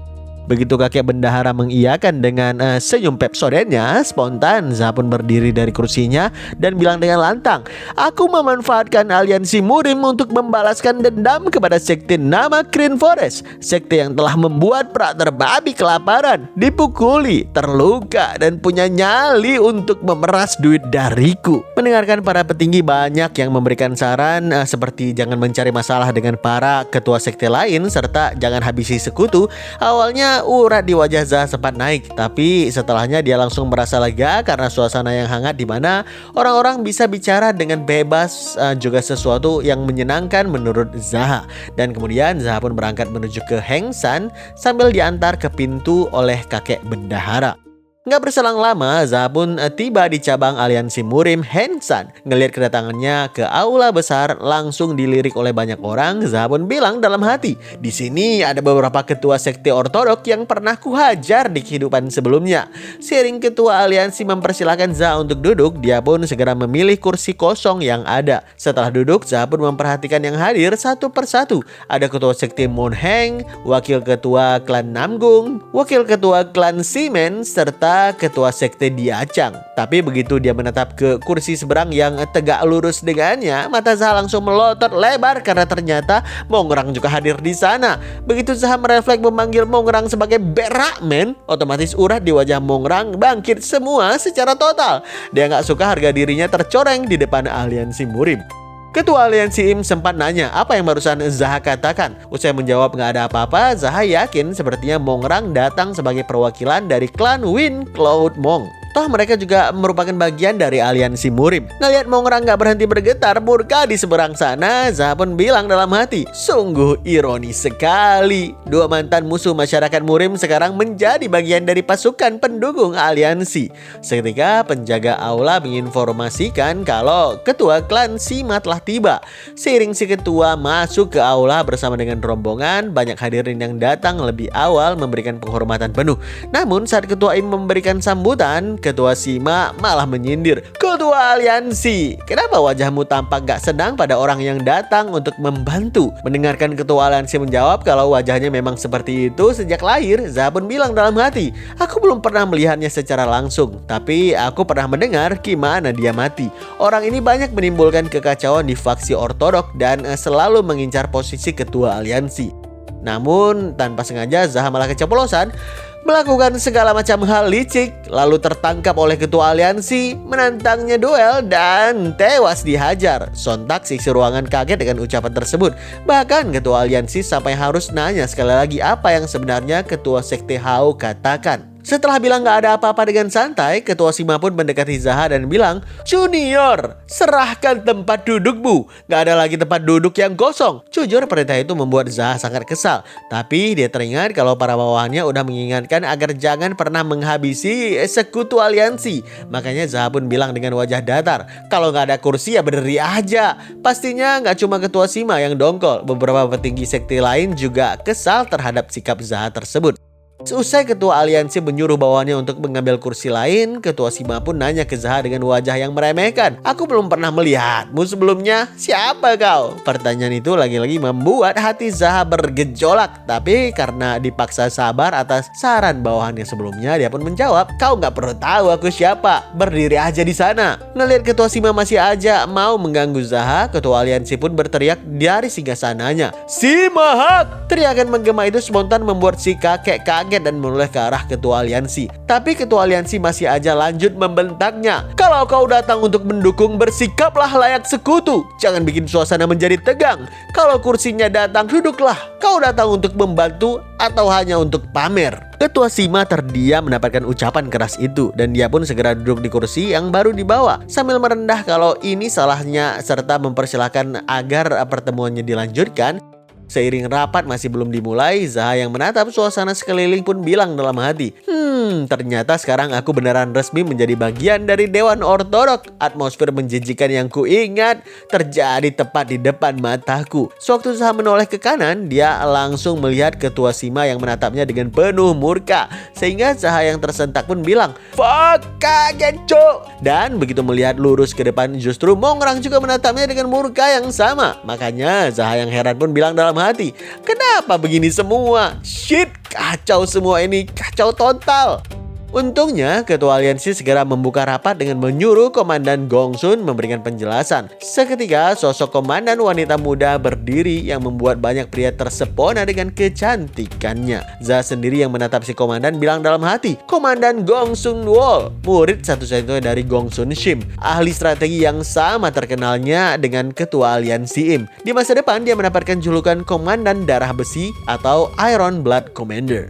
Begitu kakek bendahara mengiyakan dengan senyum pepsodennya, spontan Zaha pun berdiri dari kursinya dan bilang dengan lantang, aku memanfaatkan aliansi Murim untuk membalaskan dendam kepada sekte nama Green Forest, sekte yang telah membuat brother babi kelaparan, dipukuli, terluka, dan punya nyali untuk memeras duit dariku. Mendengarkan para petinggi banyak yang memberikan saran seperti jangan mencari masalah dengan para ketua sekte lain serta jangan habisi sekutu. Awalnya urat di wajah Zaha sempat naik, tapi setelahnya dia langsung merasa lega karena suasana yang hangat di mana orang-orang bisa bicara dengan bebas, juga sesuatu yang menyenangkan menurut Zaha. Dan kemudian Zaha pun berangkat menuju ke Heng San sambil diantar ke pintu oleh kakek bendahara. Nggak berselang lama, Zaha pun tiba di cabang aliansi Murim Heng San. Ngelihat kedatangannya ke aula besar langsung dilirik oleh banyak orang, Zaha pun bilang dalam hati, di sini ada beberapa ketua sekte ortodok yang pernah kuhajar di kehidupan sebelumnya. Seiring ketua aliansi mempersilahkan Zaha untuk duduk, dia pun segera memilih kursi kosong yang ada. Setelah duduk, Zaha pun memperhatikan yang hadir satu persatu. Ada ketua sekte Mon Heng, wakil ketua klan Namgung, wakil ketua klan Simen, serta ketua sekte Diacang. Tapi begitu dia menatap ke kursi seberang yang tegak lurus dengannya, mata Zaha langsung melotot lebar karena ternyata Mongrang juga hadir di sana. Begitu Zaha merefleks memanggil Mongrang sebagai berakmen, otomatis urat di wajah Mongrang bangkit semua secara total. Dia nggak suka harga dirinya tercoreng di depan aliansi Murim. Ketua aliansi Im sempat nanya apa yang barusan Zaha katakan. Usai menjawab nggak ada apa-apa, Zaha yakin sepertinya Mongrang datang sebagai perwakilan dari klan Wind Cloud Mong. Toh mereka juga merupakan bagian dari aliansi Murim. Ngeliat Mongrang gak berhenti bergetar murka di seberang sana, Zaha pun bilang dalam hati, sungguh ironis sekali. Dua mantan musuh masyarakat Murim sekarang menjadi bagian dari pasukan pendukung aliansi. Seketika penjaga aula menginformasikan kalau ketua klan Sima telah tiba. Seiring si ketua masuk ke aula bersama dengan rombongan, banyak hadirin yang datang lebih awal memberikan penghormatan penuh. Namun saat ketua Im memberikan sambutan, ketua Sima malah menyindir, ketua aliansi, kenapa wajahmu tampak gak senang pada orang yang datang untuk membantu? Mendengarkan ketua aliansi menjawab kalau wajahnya memang seperti itu sejak lahir, Zaha pun bilang dalam hati, aku belum pernah melihatnya secara langsung, tapi aku pernah mendengar gimana dia mati. Orang ini banyak menimbulkan kekacauan di faksi ortodok dan selalu mengincar posisi ketua aliansi. Namun tanpa sengaja Zaha malah keceplosan melakukan segala macam hal licik, lalu tertangkap oleh ketua aliansi, menantangnya duel, dan tewas dihajar. Sontak isi ruangan kaget dengan ucapan tersebut. Bahkan ketua aliansi sampai harus nanya sekali lagi apa yang sebenarnya ketua sekte Hao katakan. Setelah bilang gak ada apa-apa dengan santai, Ketua Sima pun mendekati Zaha dan bilang, "Junior, serahkan tempat dudukmu. Gak ada lagi tempat duduk yang kosong." Jujur perintah itu membuat Zaha sangat kesal. Tapi dia teringat kalau para bawahannya udah mengingatkan agar jangan pernah menghabisi sekutu aliansi. Makanya Zaha pun bilang dengan wajah datar, "Kalau gak ada kursi ya berdiri aja." Pastinya gak cuma Ketua Sima yang dongkol. Beberapa petinggi sekte lain juga kesal terhadap sikap Zaha tersebut. Seusai ketua aliansi menyuruh bawahannya untuk mengambil kursi lain, Ketua Sima pun nanya ke Zaha dengan wajah yang meremehkan, "Aku belum pernah melihatmu sebelumnya. Siapa kau?" Pertanyaan itu lagi-lagi membuat hati Zaha bergejolak. Tapi karena dipaksa sabar atas saran bawahannya sebelumnya, dia pun menjawab, "Kau nggak perlu tahu aku siapa. Berdiri aja di sana." Ngelihat Ketua Sima masih aja mau mengganggu Zaha, Ketua aliansi pun berteriak dari singgasananya, "Sima Hak!" Teriakan menggema itu spontan membuat si kakek kaget dan menoleh ke arah ketua aliansi. Tapi ketua aliansi masih aja lanjut membentaknya, "Kalau kau datang untuk mendukung, bersikaplah layak sekutu. Jangan bikin suasana menjadi tegang. Kalau kursinya datang, duduklah. Kau datang untuk membantu atau hanya untuk pamer?" Ketua Sima terdiam mendapatkan ucapan keras itu, dan dia pun segera duduk di kursi yang baru dibawa sambil merendah kalau ini salahnya serta mempersilahkan agar pertemuannya dilanjutkan. Seiring rapat masih belum dimulai, Zaha yang menatap suasana sekeliling pun bilang dalam hati, ternyata sekarang aku beneran resmi menjadi bagian dari Dewan Ortodok." Atmosfer menjijikan yang kuingat terjadi tepat di depan mataku. Sewaktu Zaha menoleh ke kanan, dia langsung melihat Ketua Sima yang menatapnya dengan penuh murka. Sehingga Zaha yang tersentak pun bilang, "Fuck, kaget cok." Dan begitu melihat lurus ke depan, justru Mongrang juga menatapnya dengan murka yang sama. Makanya Zaha yang heran pun bilang dalam hati, "Kenapa begini semua? Shit, kacau semua ini, kacau total." Untungnya, Ketua Aliansi segera membuka rapat dengan menyuruh Komandan Gongsun memberikan penjelasan. Seketika, sosok komandan wanita muda berdiri yang membuat banyak pria tersepona dengan kecantikannya. Zaha sendiri yang menatap si komandan bilang dalam hati, "Komandan Gongsun Wol, murid satu-satunya dari Gongsun Shim, ahli strategi yang sama terkenalnya dengan Ketua Aliansi Im. Di masa depan, dia mendapatkan julukan Komandan Darah Besi atau Iron Blood Commander."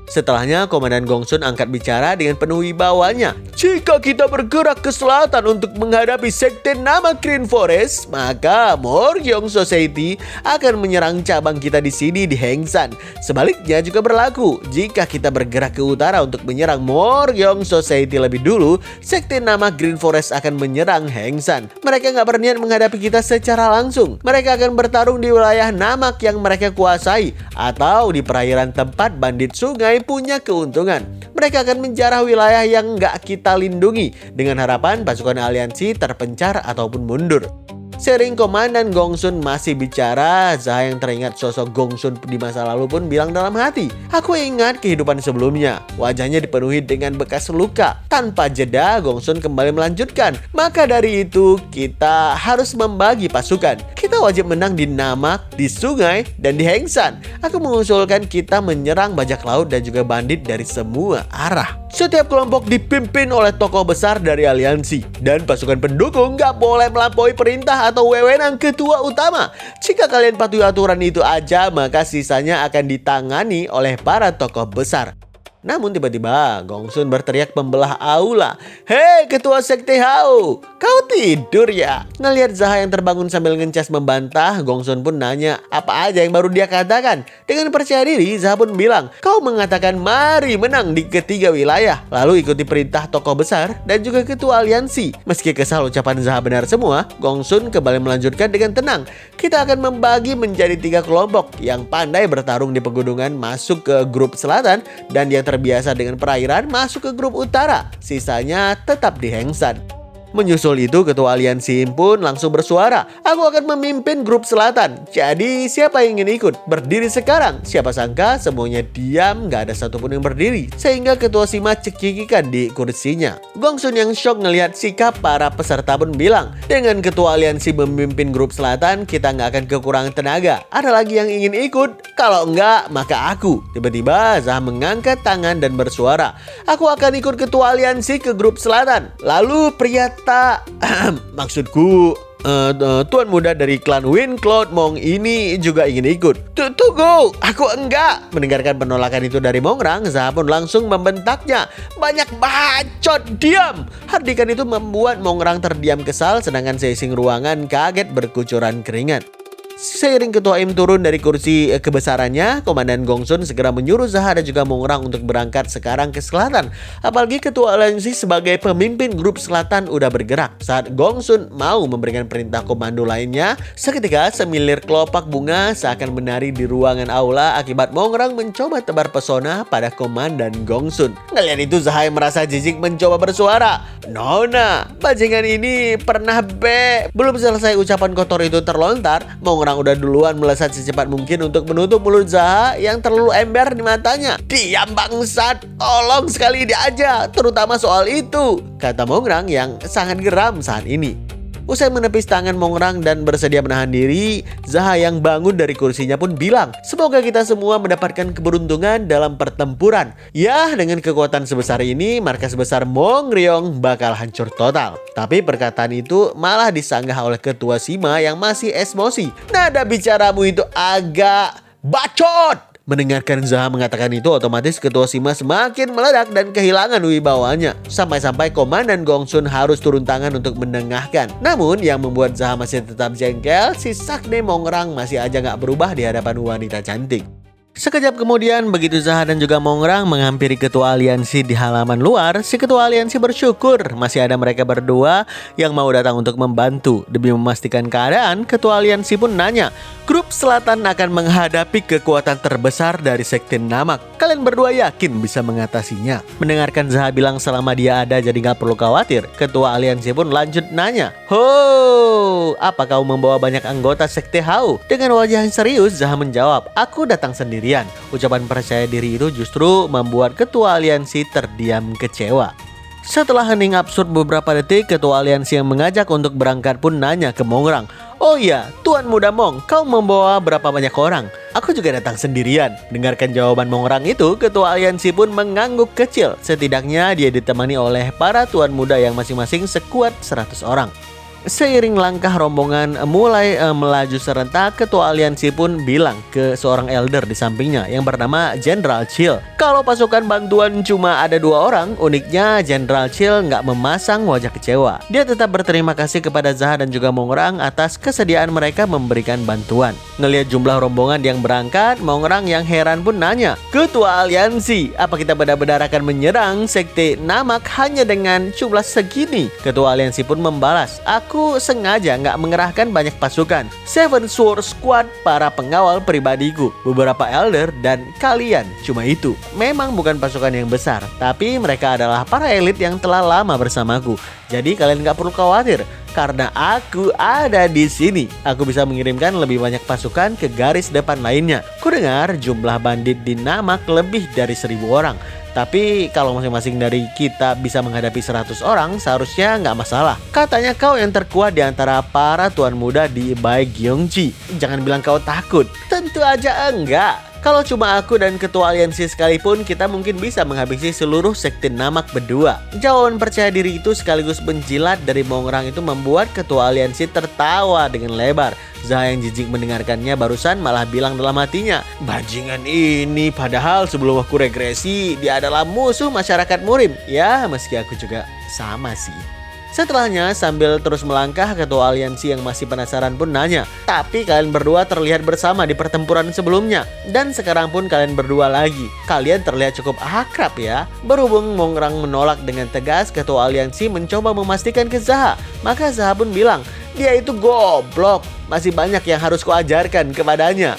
Setelahnya, Komandan Gongsun angkat bicara dengan penuh wibawanya. "Jika kita bergerak ke selatan untuk menghadapi sekte nama Green Forest, maka Morgyong Society akan menyerang cabang kita di sini di Hengsan. Sebaliknya juga berlaku. Jika kita bergerak ke utara untuk menyerang Morgyong Society lebih dulu, sekte nama Green Forest akan menyerang Hengsan. Mereka nggak berniat menghadapi kita secara langsung. Mereka akan bertarung di wilayah Namak yang mereka kuasai, atau di perairan tempat bandit sungai punya keuntungan. Mereka akan menjarah wilayah yang nggak kita lindungi dengan harapan pasukan aliansi terpencar ataupun mundur." Sering Komandan Gongsun masih bicara, Zaha yang teringat sosok Gongsun di masa lalu pun bilang dalam hati, "Aku ingat kehidupan sebelumnya. Wajahnya dipenuhi dengan bekas luka." Tanpa jeda, Gongsun kembali melanjutkan, "Maka dari itu, kita harus membagi pasukan. Kita wajib menang di Namak, di sungai, dan di Hengsan. Aku mengusulkan kita menyerang bajak laut dan juga bandit dari semua arah." Setiap kelompok dipimpin oleh tokoh besar dari aliansi, dan pasukan pendukung nggak boleh melampaui perintah atau wewenang ketua utama. Jika kalian patuhi aturan itu aja, maka sisanya akan ditangani oleh para tokoh besar. Namun tiba-tiba Gongsun berteriak membelah aula, "Hei ketua sekte Hao, kau tidur ya?" Ngelihat Zaha yang terbangun sambil ngencas membantah, Gongsun pun nanya apa aja yang baru dia katakan. Dengan percaya diri, Zaha pun bilang, "Kau mengatakan mari menang di ketiga wilayah, lalu ikuti perintah tokoh besar dan juga ketua aliansi." Meski kesal ucapan Zaha benar semua, Gongsun kembali melanjutkan dengan tenang, "Kita akan membagi menjadi 3 kelompok yang pandai bertarung di pegunungan masuk ke grup selatan, dan yang terbiasa dengan perairan masuk ke grup utara. Sisanya tetap di Hengsan." Menyusul itu, ketua aliansi pun langsung bersuara, "Aku akan memimpin grup selatan. Jadi siapa yang ingin ikut? Berdiri sekarang." Siapa sangka semuanya diam, gak ada satupun yang berdiri. Sehingga ketua Sima cekikikan di kursinya. Gongsun yang shock ngelihat sikap para peserta pun bilang, "Dengan ketua aliansi memimpin grup selatan, kita gak akan kekurangan tenaga. Ada lagi yang ingin ikut? Kalau enggak, maka aku." Tiba-tiba Zaha mengangkat tangan dan bersuara, "Aku akan ikut ketua aliansi ke grup selatan." Lalu pria ternyata maksudku tuan muda dari klan Windcloud Mong ini juga ingin ikut. Tunggu, aku enggak. Mendengarkan penolakan itu dari Mongrang, Zaha pun langsung membentaknya. Banyak bacot, diam. Hardikan itu membuat Mongrang terdiam kesal, sedangkan seising ruangan kaget berkucuran keringat. Seiring Ketua Im turun dari kursi kebesarannya, Komandan Gongsun segera menyuruh Zaha dan juga Mongrang untuk berangkat sekarang ke selatan. Apalagi Ketua Aliansi sebagai pemimpin grup selatan udah bergerak. Saat Gongsun mau memberikan perintah komando lainnya, seketika semilir kelopak bunga seakan menari di ruangan aula akibat Mongrang mencoba tebar pesona pada Komandan Gongsun. Ngeliat itu Zaha yang merasa jijik mencoba bersuara. Nona, bajingan ini pernah Belum selesai ucapan kotor itu terlontar, Mongrang udah duluan melesat secepat mungkin untuk menutup mulut Zaha yang terlalu ember di matanya. Diam bangsat, tolong sekali dia aja, terutama soal itu, kata Mongrang yang sangat geram saat ini. Usai menepis tangan Mongrang dan bersedia menahan diri, Zaha yang bangun dari kursinya pun bilang, semoga kita semua mendapatkan keberuntungan dalam pertempuran. Ya, dengan kekuatan sebesar ini, markas besar Mongryong bakal hancur total. Tapi perkataan itu malah disanggah oleh Ketua Sima yang masih emosi. Nada bicaramu itu agak bacot. Mendengarkan Zaha mengatakan itu, otomatis Ketua Sima semakin meledak dan kehilangan wibawanya. Sampai-sampai Komandan Gongsun harus turun tangan untuk menengahkan. Namun yang membuat Zaha masih tetap jengkel, si Sakne Mongrang masih aja gak berubah di hadapan wanita cantik. Sekejap kemudian, begitu Zaha dan juga Mongrang menghampiri Ketua Aliansi di halaman luar, si Ketua Aliansi bersyukur masih ada mereka berdua yang mau datang untuk membantu. Demi memastikan keadaan, Ketua Aliansi pun nanya, grup selatan akan menghadapi kekuatan terbesar dari Sekte Namak. Kalian berdua yakin bisa mengatasinya? Mendengarkan Zaha bilang selama dia ada jadi gak perlu khawatir, Ketua Aliansi pun lanjut nanya, "Ho, apa kau membawa banyak anggota Sekte Hao?" Dengan wajah yang serius, Zaha menjawab, "Aku datang sendirian." Ucapan percaya diri itu justru membuat Ketua Aliansi terdiam kecewa. Setelah hening absurd beberapa detik, Ketua Aliansi yang mengajak untuk berangkat pun nanya ke Mongrang, "Oh iya, Tuan Muda Mong, kau membawa berapa banyak orang?" "Aku juga datang sendirian." Dengarkan jawaban Mongrang itu, Ketua Aliansi pun mengangguk kecil. Setidaknya dia ditemani oleh para Tuan Muda yang masing-masing sekuat 100 orang. Seiring langkah rombongan mulai melaju serentak, Ketua Aliansi pun bilang ke seorang elder di sampingnya yang bernama Jenderal Chill, kalau pasukan bantuan cuma ada 2 orang, uniknya Jenderal Chill nggak memasang wajah kecewa. Dia tetap berterima kasih kepada Zaha dan juga Mongrang atas kesediaan mereka memberikan bantuan. Ngelihat jumlah rombongan yang berangkat, Mongrang yang heran pun nanya, "Ketua Aliansi, apa kita benar-benar akan menyerang Sekte Namak hanya dengan jumlah segini?" Ketua Aliansi pun membalas, "Aku sengaja nggak mengerahkan banyak pasukan. Seven Sword Squad, para pengawal pribadiku, beberapa elder, dan kalian. Cuma itu. Memang bukan pasukan yang besar, tapi mereka adalah para elit yang telah lama bersamaku. Jadi kalian nggak perlu khawatir. Karena aku ada di sini, aku bisa mengirimkan lebih banyak pasukan ke garis depan lainnya. Kudengar jumlah bandit di Namak lebih dari 1000 orang. Tapi kalau masing-masing dari kita bisa menghadapi 100 orang, seharusnya nggak masalah. Katanya kau yang terkuat di antara para tuan muda di Baekgyeongji. Jangan bilang kau takut." "Tentu aja enggak. Kalau cuma aku dan Ketua Aliansi sekalipun, kita mungkin bisa menghabisi seluruh Sekte Namak berdua." Jawaban percaya diri itu sekaligus penjilat dari Mongrang itu membuat Ketua Aliansi tertawa dengan lebar. Zaha yang jijik mendengarkannya barusan malah bilang dalam hatinya, "Bajingan ini, padahal sebelum aku regresi, dia adalah musuh masyarakat Murim." Ya, meski aku juga sama sih. Setelahnya, sambil terus melangkah, Ketua Aliansi yang masih penasaran pun nanya, "Tapi kalian berdua terlihat bersama di pertempuran sebelumnya, dan sekarang pun kalian berdua lagi. Kalian terlihat cukup akrab ya?" Berhubung Mongrang menolak dengan tegas, Ketua Aliansi mencoba memastikan ke Zaha. Maka Zaha pun bilang, "Dia itu goblok, masih banyak yang harus kuajarkan kepadanya."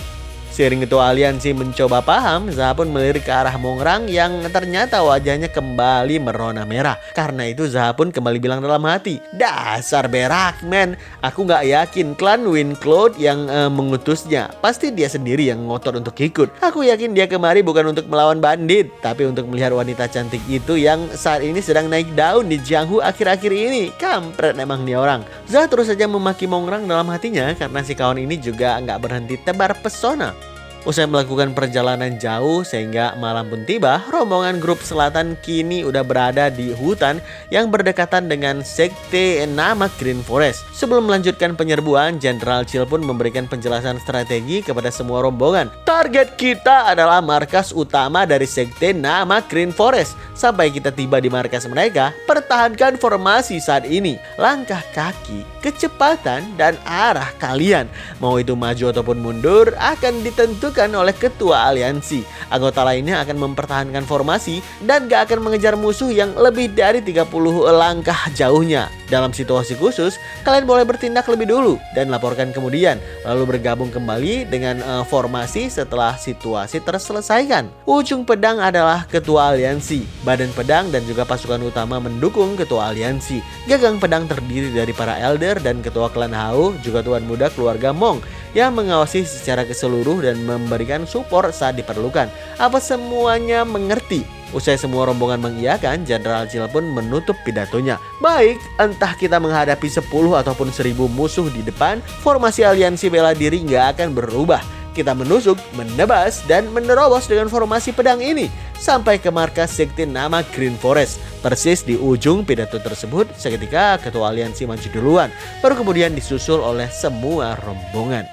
Seiring Ketua Aliansi mencoba paham, Zaha pun melirik ke arah Mongrang yang ternyata wajahnya kembali merona merah. Karena itu Zaha pun kembali bilang dalam hati, "Dasar berak men, aku gak yakin klan Windcloud yang mengutusnya. Pasti dia sendiri yang ngotot untuk ikut. Aku yakin dia kemari bukan untuk melawan bandit, tapi untuk melihat wanita cantik itu yang saat ini sedang naik daun di Jianghu akhir-akhir ini. Kampret emang nih orang." Zaha terus saja memaki Mongrang dalam hatinya karena si kawan ini juga gak berhenti tebar pesona. Usai melakukan perjalanan jauh sehingga malam pun tiba, rombongan grup selatan kini udah berada di hutan yang berdekatan dengan sekte nama Green Forest. Sebelum melanjutkan penyerbuan, Jenderal Chill pun memberikan penjelasan strategi kepada semua rombongan. Target kita adalah markas utama dari sekte nama Green Forest. Sampai kita tiba di markas mereka, pertahankan formasi saat ini. Langkah kaki, kecepatan, dan arah kalian, mau itu maju ataupun mundur, akan ditentukan oleh ketua aliansi. Anggota lainnya akan mempertahankan formasi dan gak akan mengejar musuh yang lebih dari 30 langkah jauhnya. Dalam situasi khusus, kalian boleh bertindak lebih dulu dan laporkan kemudian, lalu bergabung kembali dengan formasi setelah situasi terselesaikan. Ujung pedang adalah ketua aliansi. Badan pedang dan juga pasukan utama mendukung ketua aliansi. Gagang pedang terdiri dari para elder dan ketua klan Hao, juga tuan muda keluarga Mong yang mengawasi secara keseluruh dan memberikan support saat diperlukan. Apa semuanya mengerti? Usai semua rombongan mengiyakan, Jenderal Chill pun menutup pidatonya. Baik, entah kita menghadapi 10 ataupun 1000 musuh di depan, formasi aliansi bela diri nggak akan berubah. Kita menusuk, menebas, dan menerobos dengan formasi pedang ini sampai ke markas sekte nama Green Forest. Persis di ujung pidato tersebut, seketika ketua aliansi maju duluan, baru kemudian disusul oleh semua rombongan.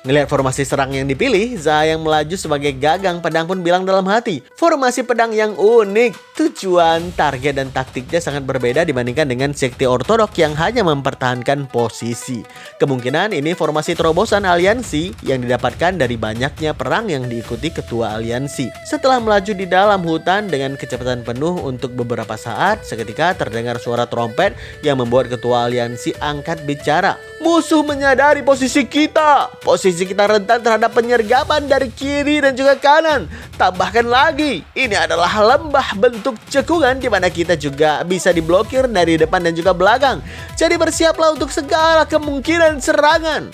Ngelihat formasi serang yang dipilih, Zaha yang melaju sebagai gagang pedang pun bilang dalam hati, formasi pedang yang unik, tujuan, target, dan taktiknya sangat berbeda dibandingkan dengan sekte ortodok yang hanya mempertahankan posisi. Kemungkinan ini formasi terobosan aliansi yang didapatkan dari banyaknya perang yang diikuti ketua aliansi. Setelah melaju di dalam hutan dengan kecepatan penuh untuk beberapa saat, seketika terdengar suara trompet yang membuat ketua aliansi angkat bicara. Musuh menyadari posisi kita. Posisi kita rentan terhadap penyergapan dari kiri dan juga kanan. Tambahkan lagi, ini adalah lembah bentuk cekungan di mana kita juga bisa diblokir dari depan dan juga belakang. Jadi bersiaplah untuk segala kemungkinan serangan.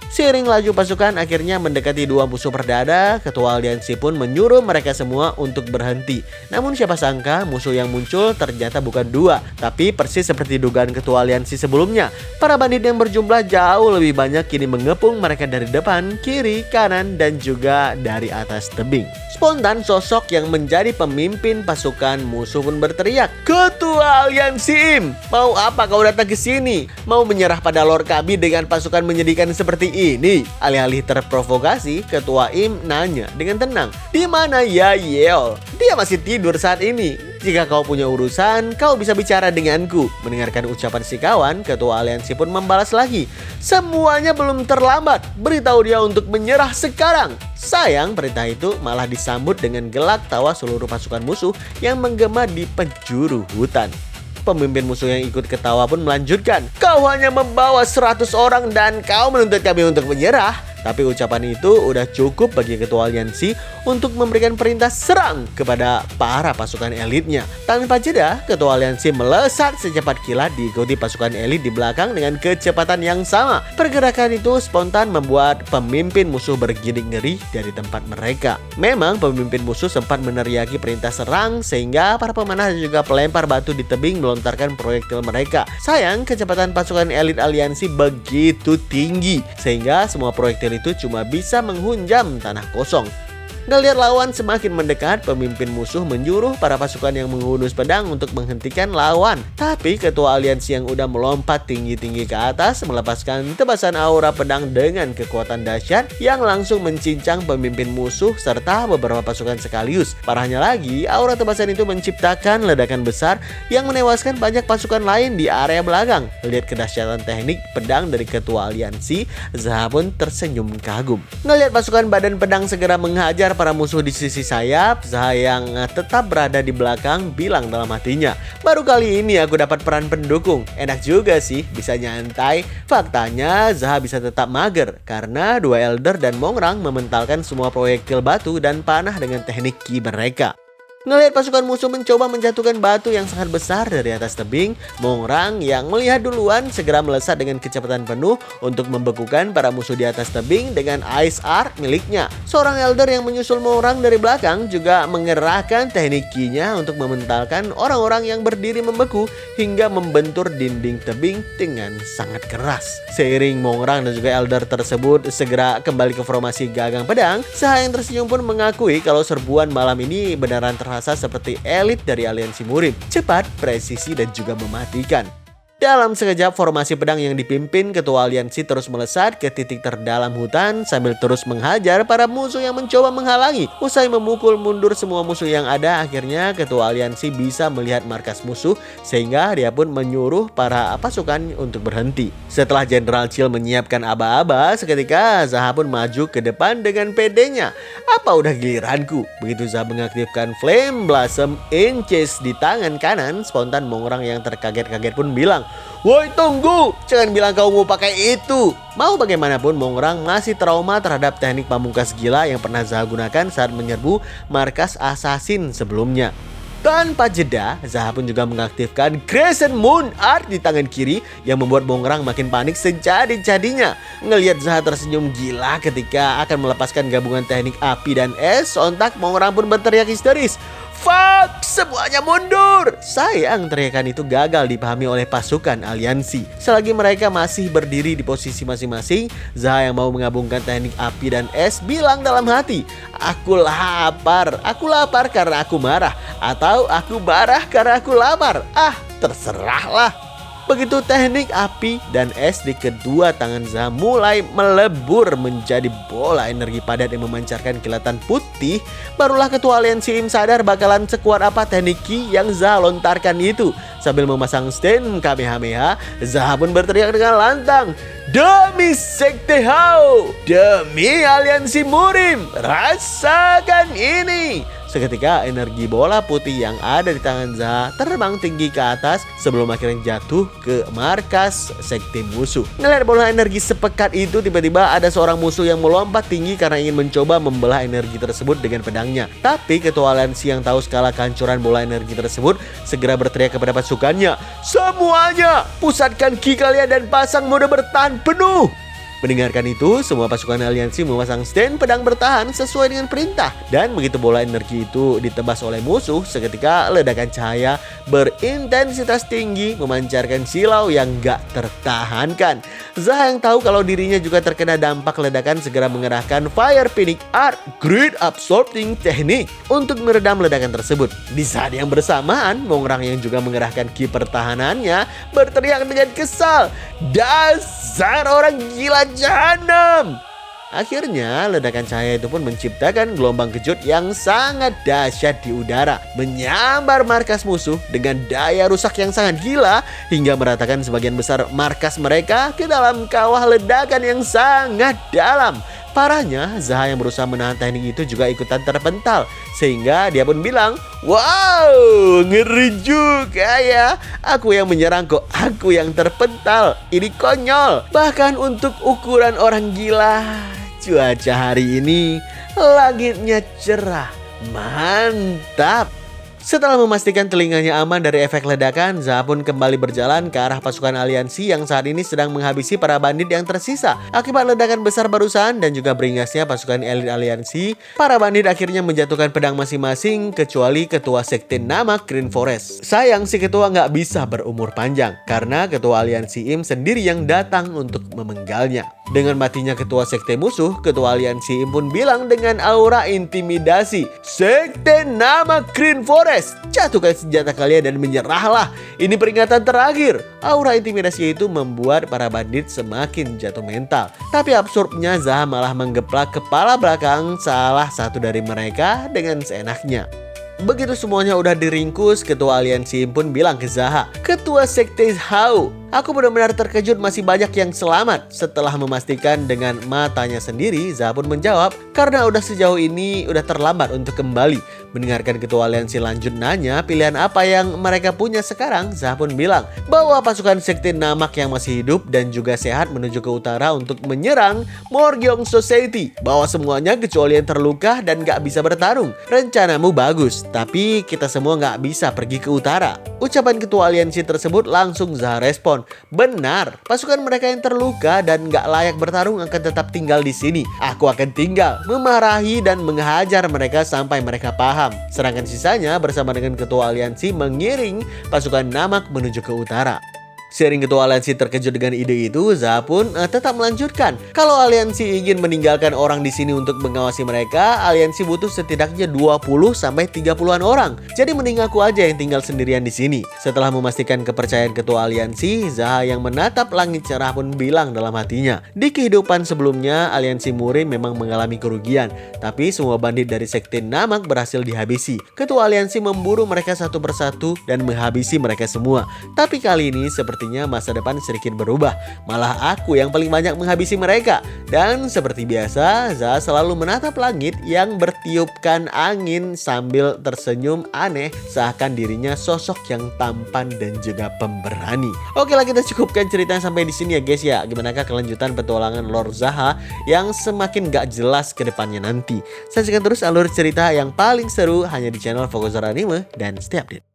Seiring laju pasukan akhirnya mendekati dua musuh perdana, ketua aliansi pun menyuruh mereka semua untuk berhenti. Namun siapa sangka musuh yang muncul ternyata bukan dua, tapi persis seperti dugaan ketua aliansi sebelumnya. Para bandit yang berjumlah jauh lebih banyak kini mengepung mereka dari depan, kiri, kanan, dan juga dari atas tebing. Spontan sosok yang menjadi pemimpin pasukan musuh pun berteriak, "Ketua aliansi Im, mau apa kau datang ke sini? Mau menyerah pada Lord Kabi dengan pasukan menyedihkan seperti ini?" Alih-alih terprovokasi, ketua Im nanya dengan tenang, "Di mana ya Yeol? Dia masih tidur saat ini. Jika kau punya urusan, kau bisa bicara denganku." Mendengarkan ucapan si kawan, ketua aliansi pun membalas lagi, "Semuanya belum terlambat. Beritahu dia untuk menyerah sekarang." Sayang, perintah itu malah disambut dengan gelak tawa seluruh pasukan musuh yang menggema di penjuru hutan. Pemimpin musuh yang ikut ketawa pun melanjutkan, "Kau hanya membawa 100 orang dan kau menuntut kami untuk menyerah." Tapi ucapan itu udah cukup bagi ketua aliansi untuk memberikan perintah serang kepada para pasukan elitnya. Tanpa jeda, ketua aliansi melesat secepat kilat diikuti pasukan elit di belakang dengan kecepatan yang sama. Pergerakan itu spontan membuat pemimpin musuh bergidik ngeri dari tempat mereka. Memang pemimpin musuh sempat meneriaki perintah serang sehingga para pemanah dan juga pelempar batu di tebing melontarkan proyektil mereka. Sayang, kecepatan pasukan elit aliansi begitu tinggi sehingga semua proyektil itu cuma bisa menghunjam tanah kosong. Ngelihat lawan semakin mendekat, pemimpin musuh menyuruh para pasukan yang menghunus pedang untuk menghentikan lawan. Tapi ketua aliansi yang udah melompat tinggi-tinggi ke atas melepaskan tebasan aura pedang dengan kekuatan dahsyat yang langsung mencincang pemimpin musuh serta beberapa pasukan sekaligus. Parahnya lagi, aura tebasan itu menciptakan ledakan besar yang menewaskan banyak pasukan lain di area belakang. Lihat kedahsyatan teknik pedang dari ketua aliansi, Zaha pun tersenyum kagum. Ngelihat pasukan badan pedang segera menghajar para musuh di sisi sayap, Zaha yang tetap berada di belakang bilang dalam hatinya, "Baru kali ini aku dapat peran pendukung. Enak juga sih, bisa nyantai." Faktanya Zaha bisa tetap mager karena dua elder dan Mongrang mementalkan semua proyektil batu dan panah dengan teknik ki mereka. Ngelihat pasukan musuh mencoba menjatuhkan batu yang sangat besar dari atas tebing, Mongrang yang melihat duluan segera melesat dengan kecepatan penuh untuk membekukan para musuh di atas tebing dengan Ice Arc miliknya. Seorang elder yang menyusul Mongrang dari belakang juga mengerahkan teknik ki-nya untuk mementalkan orang-orang yang berdiri membeku hingga membentur dinding tebing dengan sangat keras. Seiring Mongrang dan juga elder tersebut segera kembali ke formasi gagang pedang, Zaha yang tersenyum pun mengakui kalau serbuan malam ini beneran terasa seperti elit dari aliansi murim, cepat, presisi, dan juga mematikan. Dalam sekejap, formasi pedang yang dipimpin ketua aliansi terus melesat ke titik terdalam hutan sambil terus menghajar para musuh yang mencoba menghalangi. Usai memukul mundur semua musuh yang ada, akhirnya ketua aliansi bisa melihat markas musuh sehingga dia pun menyuruh para pasukan untuk berhenti. Setelah Jenderal Chill menyiapkan aba-aba, seketika Zaha pun maju ke depan dengan pedenya. Apa udah giliranku? Begitu Zaha mengaktifkan Flame Blossom in Chase di tangan kanan, spontan Mongrang yang terkaget-kaget pun bilang, "Woi, tunggu! Jangan bilang kau mau pakai itu!" Mau bagaimanapun, Mongrang masih trauma terhadap teknik pamungkas gila yang pernah Zaha gunakan saat menyerbu markas assassin sebelumnya. Tanpa jeda, Zaha pun juga mengaktifkan Crescent Moon Art di tangan kiri yang membuat Mongrang makin panik sejadi-jadinya. Ngelihat Zaha tersenyum gila ketika akan melepaskan gabungan teknik api dan es, sontak Mongrang pun berteriak histeris, "Fuck! Semuanya mundur!" Sayang teriakan itu gagal dipahami oleh pasukan aliansi. Selagi mereka masih berdiri di posisi masing-masing, Zaha yang mau menggabungkan teknik api dan es bilang dalam hati, Aku lapar karena aku marah. Atau aku marah karena aku lapar. Terserahlah." Begitu teknik api dan es di kedua tangan Zaha mulai melebur menjadi bola energi padat yang memancarkan kilatan putih, barulah ketua aliansi Im sadar bakalan sekuat apa teknik ki yang Zaha lontarkan itu. Sambil memasang stand Kamehameha, Zaha pun berteriak dengan lantang, "Demi Sekte Hao, demi aliansi Murim, rasakan ini!" Seketika energi bola putih yang ada di tangan Zaha terbang tinggi ke atas sebelum akhirnya jatuh ke markas sekte musuh. Ngelihat bola energi sepekat itu, tiba-tiba ada seorang musuh yang melompat tinggi karena ingin mencoba membelah energi tersebut dengan pedangnya. Tapi ketua aliansi yang tahu skala kehancuran bola energi tersebut segera berteriak kepada pasukannya, "Semuanya, pusatkan ki kalian dan pasang mode bertahan penuh!" Mendengarkan itu, semua pasukan aliansi memasang stand pedang bertahan sesuai dengan perintah. Dan begitu bola energi itu ditebas oleh musuh, seketika ledakan cahaya berintensitas tinggi memancarkan silau yang gak tertahankan. Zaha yang tahu kalau dirinya juga terkena dampak ledakan segera mengerahkan Fire Phoenix Art Grid Absorbing Technique untuk meredam ledakan tersebut. Di saat yang bersamaan, Mongrang yang juga mengerahkan ki pertahanannya berteriak dengan kesal, "Dasar orang gila Jahanam!" Akhirnya ledakan cahaya itu pun menciptakan gelombang kejut yang sangat dahsyat di udara, menyambar markas musuh dengan daya rusak yang sangat gila hingga meratakan sebagian besar markas mereka ke dalam kawah ledakan yang sangat dalam. Parahnya, Zaha yang berusaha menahan teknik itu juga ikutan terpental, sehingga dia pun bilang, "Wow, ngeri juga ya. Aku yang menyerang kok aku yang terpental. Ini konyol." Bahkan untuk ukuran orang gila, cuaca hari ini langitnya cerah. Mantap. Setelah memastikan telinganya aman dari efek ledakan, Zaha pun kembali berjalan ke arah pasukan aliansi yang saat ini sedang menghabisi para bandit yang tersisa. Akibat ledakan besar barusan dan juga beringasnya pasukan elit aliansi, para bandit akhirnya menjatuhkan pedang masing-masing kecuali ketua sekte nama Green Forest. Sayang si ketua nggak bisa berumur panjang karena ketua aliansi Im sendiri yang datang untuk memenggalnya. Dengan matinya ketua sekte musuh, ketua aliansi Im pun bilang dengan aura intimidasi, "Sekte nama Green Forest, jatuhkan senjata kalian dan menyerahlah. Ini peringatan terakhir." Aura intimidasi itu membuat para bandit semakin jatuh mental. Tapi absurdnya, Zaha malah menggeplak kepala belakang salah satu dari mereka dengan seenaknya. Begitu semuanya udah diringkus, ketua aliansi Im pun bilang ke Zaha, "Ketua sekte Hao, Aku benar-benar terkejut masih banyak yang selamat. Setelah memastikan dengan matanya sendiri, Zaha pun menjawab, karena udah sejauh ini udah terlambat untuk kembali. Mendengarkan ketua aliansi lanjut nanya pilihan apa yang mereka punya sekarang, Zaha pun bilang bahwa pasukan sekte Namak yang masih hidup dan juga sehat menuju ke utara untuk menyerang Morgyong Society. Bahwa semuanya kecuali yang terluka dan gak bisa bertarung. Rencanamu bagus, tapi kita semua gak bisa pergi ke utara. Ucapan ketua aliansi tersebut langsung Zaha respon. Benar, pasukan mereka yang terluka dan gak layak bertarung akan tetap tinggal di sini. Aku akan tinggal, memarahi dan menghajar mereka sampai mereka paham. Sedangkan sisanya bersama dengan ketua aliansi mengiring pasukan Namak menuju ke utara. Seiring ketua aliansi terkejut dengan ide itu, Zaha pun tetap melanjutkan. Kalau aliansi ingin meninggalkan orang di sini untuk mengawasi mereka, aliansi butuh setidaknya 20-30-an orang. Jadi mending aku aja yang tinggal sendirian di sini. Setelah memastikan kepercayaan ketua aliansi, Zaha yang menatap langit cerah pun bilang dalam hatinya, di kehidupan sebelumnya, aliansi Muri memang mengalami kerugian, tapi semua bandit dari sekte Namak berhasil dihabisi. Ketua aliansi memburu mereka satu persatu dan menghabisi mereka semua. Tapi kali ini sepertinya masa depan sedikit berubah. Malah aku yang paling banyak menghabisi mereka. Dan seperti biasa, Zaha selalu menatap langit yang bertiupkan angin sambil tersenyum aneh, seakan dirinya sosok yang tampan dan juga pemberani. Oke lah, kita cukupkan ceritanya sampai di sini ya guys ya. Gimanakah kelanjutan petualangan Lord Zaha yang semakin gak jelas ke depannya nanti? Saksikan terus alur cerita yang paling seru hanya di channel Fokuser Anime dan stay update.